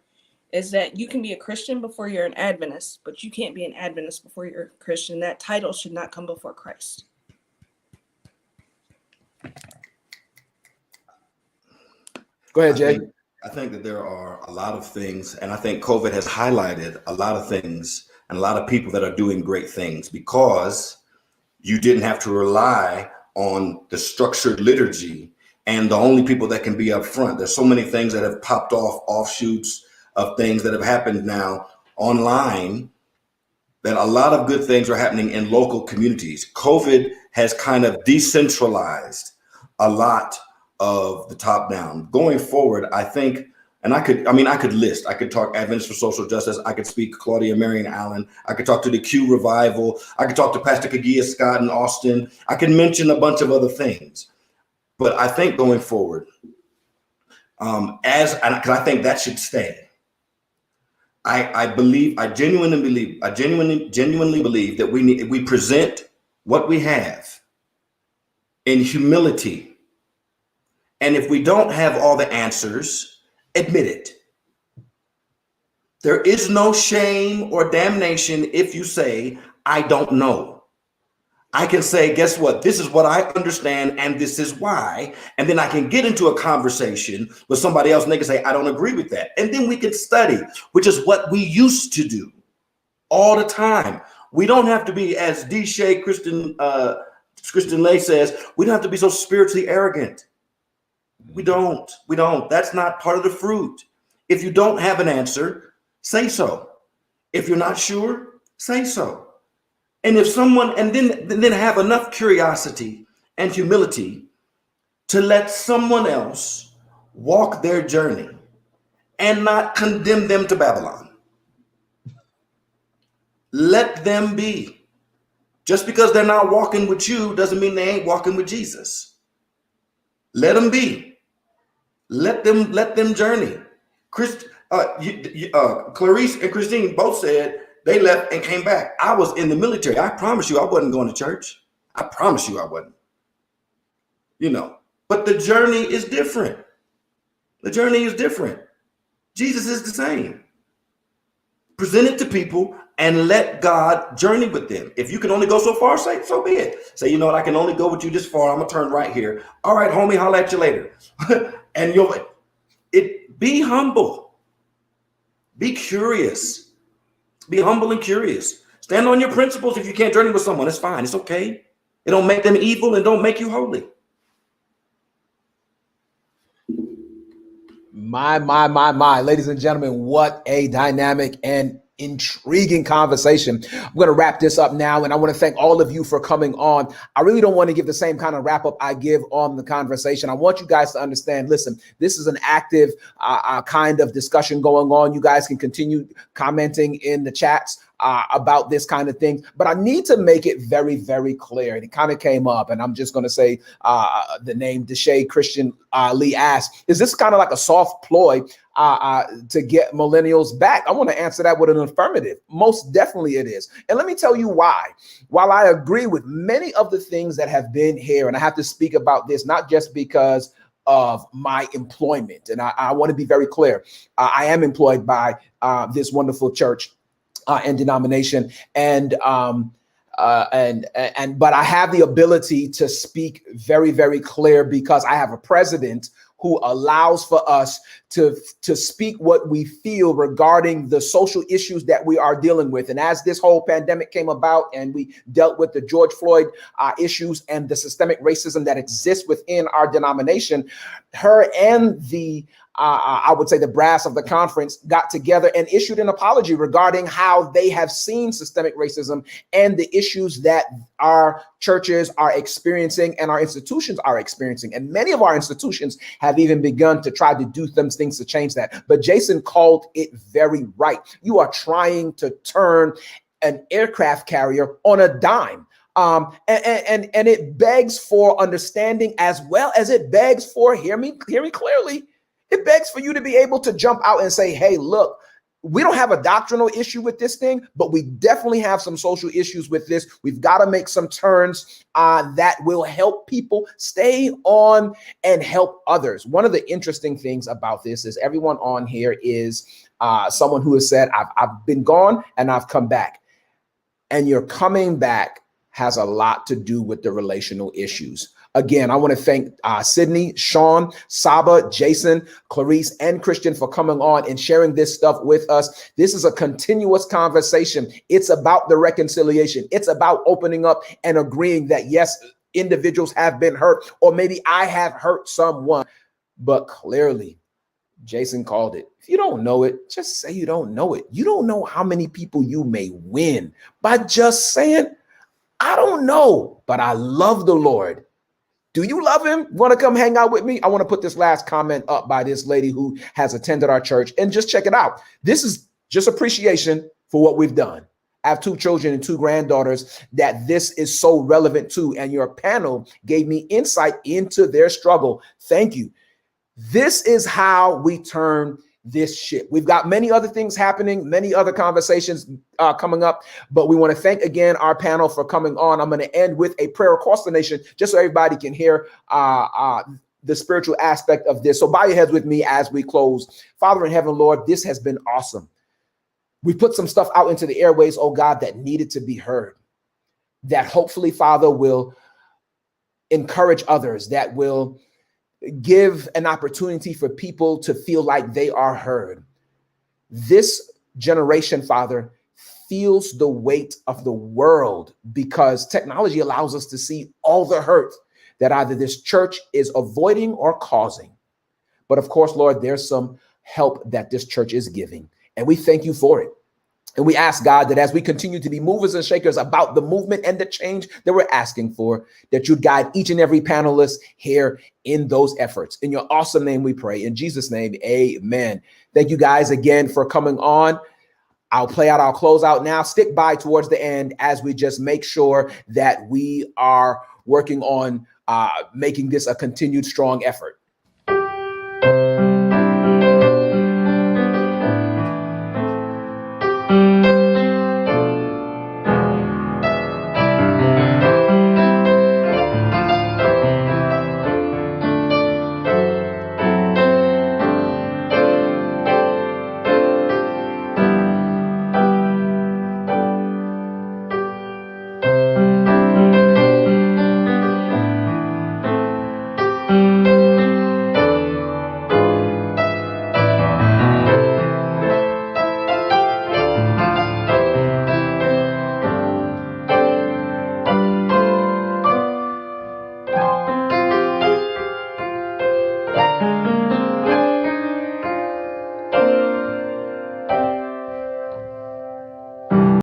is that you can be a Christian before you're an Adventist, but you can't be an Adventist before you're a Christian. That title should not come before Christ. Go ahead, Jay. I think that there are a lot of things, and I think COVID has highlighted a lot of things and a lot of people that are doing great things because you didn't have to rely on the structured liturgy and the only people that can be up front. There's so many things that have popped off, offshoots of things that have happened now online, that a lot of good things are happening in local communities. COVID has kind of decentralized a lot of the top down. Going forward, I think, and I could list, I could talk Adventists for Social Justice, I could speak Claudia Marion Allen, I could talk to the Q Revival, I could talk to Pastor Kagia Scott in Austin, I can mention a bunch of other things. But I think going forward, because I think that should stay. I genuinely believe that we present what we have in humility. And if we don't have all the answers, admit it. There is no shame or damnation if you say, I don't know. I can say, guess what? This is what I understand, and this is why. And then I can get into a conversation with somebody else, and they can say, I don't agree with that. And then we can study, which is what we used to do all the time. We don't have to be, as D. Shay Christian Lay says, we don't have to be so spiritually arrogant. We don't. That's not part of the fruit. If you don't have an answer, say so. If you're not sure, say so. And if someone, and then have enough curiosity and humility to let someone else walk their journey and not condemn them to Babylon. Let them be. Just because they're not walking with you doesn't mean they ain't walking with Jesus. Let them be. Let them journey. Clarice and Christine both said they left and came back. I was in the military. I promise you I wasn't going to church. I promise you I wasn't. But the journey is different. The journey is different. Jesus is the same. Present it to people and let God journey with them. If you can only go so far, say so be it. Say, you know what, I can only go with you this far. I'm gonna turn right here. All right, homie, holla at you later. And be humble. Be curious. Be humble and curious. Stand on your principles. If you can't journey with someone, it's fine. It's okay. It don't make them evil and don't make you holy. My. Ladies and gentlemen, what a dynamic and intriguing conversation. I'm going to wrap this up now, and I want to thank all of you for coming on. I really don't want to give the same kind of wrap up I give on the conversation. I want you guys to understand, listen, this is an active kind of discussion going on. You guys can continue commenting in the chats about this kind of thing, but I need to make it very, very clear. And it kind of came up, and I'm just going to say the name Deshae Christian Lee asked, is this kind of like a soft ploy to get millennials back? I want to answer that with an affirmative. Most definitely it is. And let me tell you why. While I agree with many of the things that have been here, and I have to speak about this, not just because of my employment. And I want to be very clear. I am employed by this wonderful church and denomination. But I have the ability to speak very, very clear because I have a president who allows for us to speak what we feel regarding the social issues that we are dealing with. And as this whole pandemic came about and we dealt with the George Floyd issues and the systemic racism that exists within our denomination, her and the I would say the brass of the conference got together and issued an apology regarding how they have seen systemic racism and the issues that our churches are experiencing and our institutions are experiencing. And many of our institutions have even begun to try to do some things to change that. But Jason called it very right. You are trying to turn an aircraft carrier on a dime. And it begs for understanding, as well as it begs for, hear me clearly, it begs for you to be able to jump out and say, hey, look, we don't have a doctrinal issue with this thing, but we definitely have some social issues with this. We've got to make some turns that will help people stay on and help others. One of the interesting things about this is everyone on here is someone who has said, I've been gone and I've come back. And your coming back has a lot to do with the relational issues. Again, I want to thank Sydney, Sean, Saba, Jason, Clarice, and Christian for coming on and sharing this stuff with us. This is a continuous conversation. It's about the reconciliation. It's about opening up and agreeing that, yes, individuals have been hurt, or maybe I have hurt someone, but clearly, Jason called it. If you don't know it, just say you don't know it. You don't know how many people you may win by just saying, I don't know, but I love the Lord. Do you love him? Want to come hang out with me? I want to put this last comment up by this lady who has attended our church, and just check it out. This is just appreciation for what we've done. I have 2 children and 2 granddaughters that this is so relevant to, and your panel gave me insight into their struggle. Thank you. This is how we turn this ship. We've got many other things happening, many other conversations coming up, but we want to thank again our panel for coming on. I'm going to end with a prayer across the nation, just so everybody can hear the spiritual aspect of this. So bow your heads with me as we close. Father in heaven, Lord, this has been awesome. We put some stuff out into the airways, oh God, that needed to be heard, that hopefully, Father, will encourage others, that will give an opportunity for people to feel like they are heard. This generation, Father, feels the weight of the world because technology allows us to see all the hurt that either this church is avoiding or causing. But of course, Lord, there's some help that this church is giving, and we thank you for it. And we ask, God, that as we continue to be movers and shakers about the movement and the change that we're asking for, that you guide each and every panelist here in those efforts. In your awesome name we pray. In Jesus' name, amen. Thank you guys again for coming on. I'll close out now. Stick by towards the end as we just make sure that we are working on making this a continued strong effort.